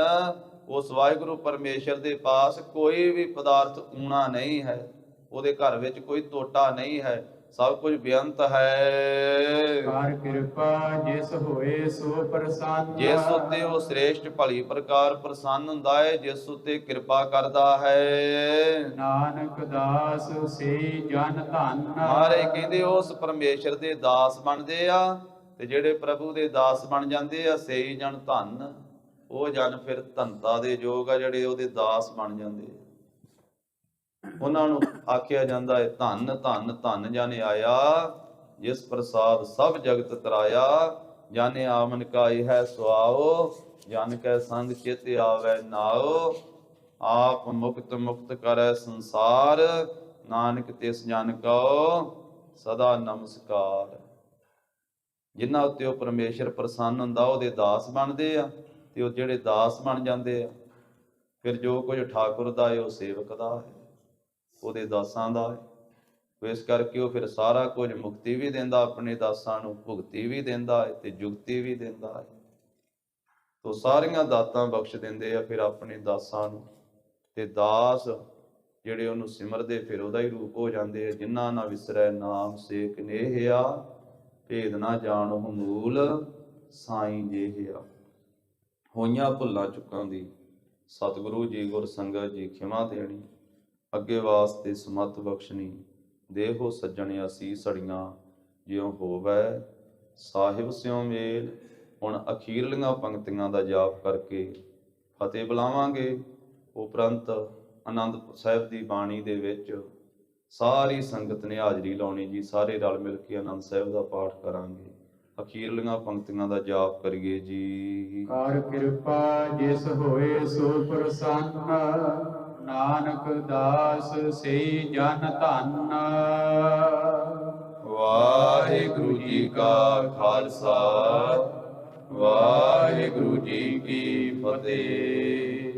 ਉਸ ਵਾਹਿਗੁਰੂ ਪਰਮੇਸ਼ਰ ਦੇ ਪਾਸ ਕੋਈ ਵੀ ਪਦਾਰਥ ਊਣਾ ਨਹੀਂ ਹੈ, ਉਹਦੇ ਘਰ ਵਿੱਚ ਕੋਈ ਟੋਟਾ ਨਹੀਂ ਹੈ, ਸਭ ਕੁਝ ਬੇਅੰਤ ਹੈ। ਕਰ ਕਿਰਪਾ ਜਿਸ ਹੋਏ ਸੋ ਪ੍ਰਸੰਨ। ਜਿਸ ਉੱਤੇ ਉਹ ਸ੍ਰੇਸ਼ਟ ਭਲੀ ਪ੍ਰਕਾਰ ਪ੍ਰਸੰਨ ਹੁੰਦਾ ਹੈ, ਜਿਸ ਉੱਤੇ ਕਿਰਪਾ ਕਰਦਾ ਹੈ। ਨਾਨਕ ਦਾਸ ਸਈ ਜਨ ਧਨ। ਮਹਾਰਾਜ ਕਹਿੰਦੇ ਉਸ ਪਰਮੇਸ਼ਰ ਦੇ ਦਾਸ ਬਣਦੇ ਆ, ਤੇ ਜਿਹੜੇ ਪ੍ਰਭੂ ਦੇ ਦਾਸ ਬਣ ਜਾਂਦੇ ਆ, ਸਈ ਜਨ ਧਨ। ਉਹ ਜਨ ਫਿਰ ਧਨਤਾ ਦੇ ਯੋਗ ਆ, ਜਿਹੜੇ ਉਹਦੇ ਦਾਸ ਬਣ ਜਾਂਦੇ ਆ। ਉਹਨਾਂ ਨੂੰ ਆਖਿਆ ਜਾਂਦਾ ਹੈ ਧੰਨ ਧੰਨ ਧੰਨ ਜਨ ਆਇਆ, ਜਿਸ ਪ੍ਰਸਾਦ ਸਭ ਜਗਤ ਤਰਾਇਆ। ਜਾਨੇ ਆਮਨ ਕਾਈ ਹੈ ਸੁਆਓ, ਜਨ ਕੈ ਸੰਗ ਚਿਤ ਆਵੈ ਨਾਓ। ਆਪ ਮੁਕਤ ਮੁਕਤ ਕਰੈ ਸੰਸਾਰ, ਨਾਨਕ ਤਿਸ ਜਨ ਕਉ ਸਦਾ ਨਮਸਕਾਰ। ਜਿਨ੍ਹਾਂ ਉੱਤੇ ਉਹ ਪਰਮੇਸ਼ਰ ਪ੍ਰਸੰਨ ਹੁੰਦਾ, ਉਹਦੇ ਦਾਸ ਬਣਦੇ ਆ, ਤੇ ਉਹ ਜਿਹੜੇ ਦਾਸ ਬਣ ਜਾਂਦੇ ਆ, ਫਿਰ ਜੋ ਕੁਝ ਠਾਕੁਰ ਦਾ ਹੈ ਉਹ ਸੇਵਕ ਦਾ ਹੈ, ਉਹਦੇ ਦਾਸਾਂ ਦਾ ਹੈ। ਇਸ ਕਰਕੇ ਉਹ ਫਿਰ ਸਾਰਾ ਕੁਝ ਮੁਕਤੀ ਵੀ ਦਿੰਦਾ ਆਪਣੇ ਦਾਸਾਂ ਨੂੰ, ਭੁਗਤੀ ਵੀ ਦਿੰਦਾ ਹੈ, ਤੇ ਜੁਗਤੀ ਵੀ ਦਿੰਦਾ ਹੈ। ਤੋ ਸਾਰੀਆਂ ਦਾਤਾਂ ਬਖਸ਼ ਦਿੰਦੇ ਆ ਫਿਰ ਆਪਣੇ ਦਾਸਾਂ ਨੂੰ, ਤੇ ਦਾਸ ਜਿਹੜੇ ਉਹਨੂੰ ਸਿਮਰਦੇ ਫਿਰ ਉਹਦਾ ਹੀ ਰੂਪ ਹੋ ਜਾਂਦੇ ਆ। ਜਿਨ੍ਹਾਂ ਨਾ ਵਿਸਰੈ ਨਾਮ ਸੇ ਕਨੇਹਿਆ, ਭੇਦ ਨਾ ਜਾਣੋ ਮੂਲ ਸਾਈਂ ਜੇਹਿਆ। ਹੋਈਆਂ ਭੁੱਲਾਂ ਚੁੱਕਾਂ ਦੀ ਸਤਿਗੁਰੂ ਜੀ ਗੁਰ ਸੰਗਤ ਜੀ ਖਿਮਾ ਦੇਣੀ, ਅੱਗੇ ਵਾਸਤੇ ਸਮਤ ਬਖਸ਼ਣੀ। ਦੇਹੋ ਸੱਜਣ ਅਸੀਸ ਅੜੀਆਂ, ਜਿਉ ਹੋਵੈ ਸਾਹਿਬ ਸਿਉ ਮੇਲ। ਹੁਣ ਅਖੀਰਲੀਆਂ ਪੰਕਤੀਆਂ ਦਾ ਜਾਪ ਕਰਕੇ ਫਤਿਹ ਬੁਲਾਵਾਂਗੇ। ਉਪਰੰਤ ਆਨੰਦ ਸਾਹਿਬ ਦੀ ਬਾਣੀ ਦੇ ਵਿੱਚ ਸਾਰੀ ਸੰਗਤ ਨੇ ਹਾਜ਼ਰੀ ਲਾਉਣੀ ਜੀ। ਸਾਰੇ ਰਲ ਮਿਲ ਕੇ ਆਨੰਦ ਸਾਹਿਬ ਦਾ ਪਾਠ ਕਰਾਂਗੇ। ਅਖੀਰਲੀਆਂ ਪੰਕਤੀਆਂ ਦਾ ਜਾਪ ਕਰੀਏ ਜੀ। ਕਰ ਕਿਰਪਾ ਜਿਸ ਹੋਏ ਸੋ ਪ੍ਰਸੰਨ, ਨਾਨਕ ਦਾਸ ਸਈ ਜਨ ਧਨ। ਵਾਹਿਗੁਰੂ ਜੀ ਕਾ ਖਾਲਸਾ, ਵਾਹਿਗੁਰੂ ਜੀ ਕੀ ਫਤਿਹ।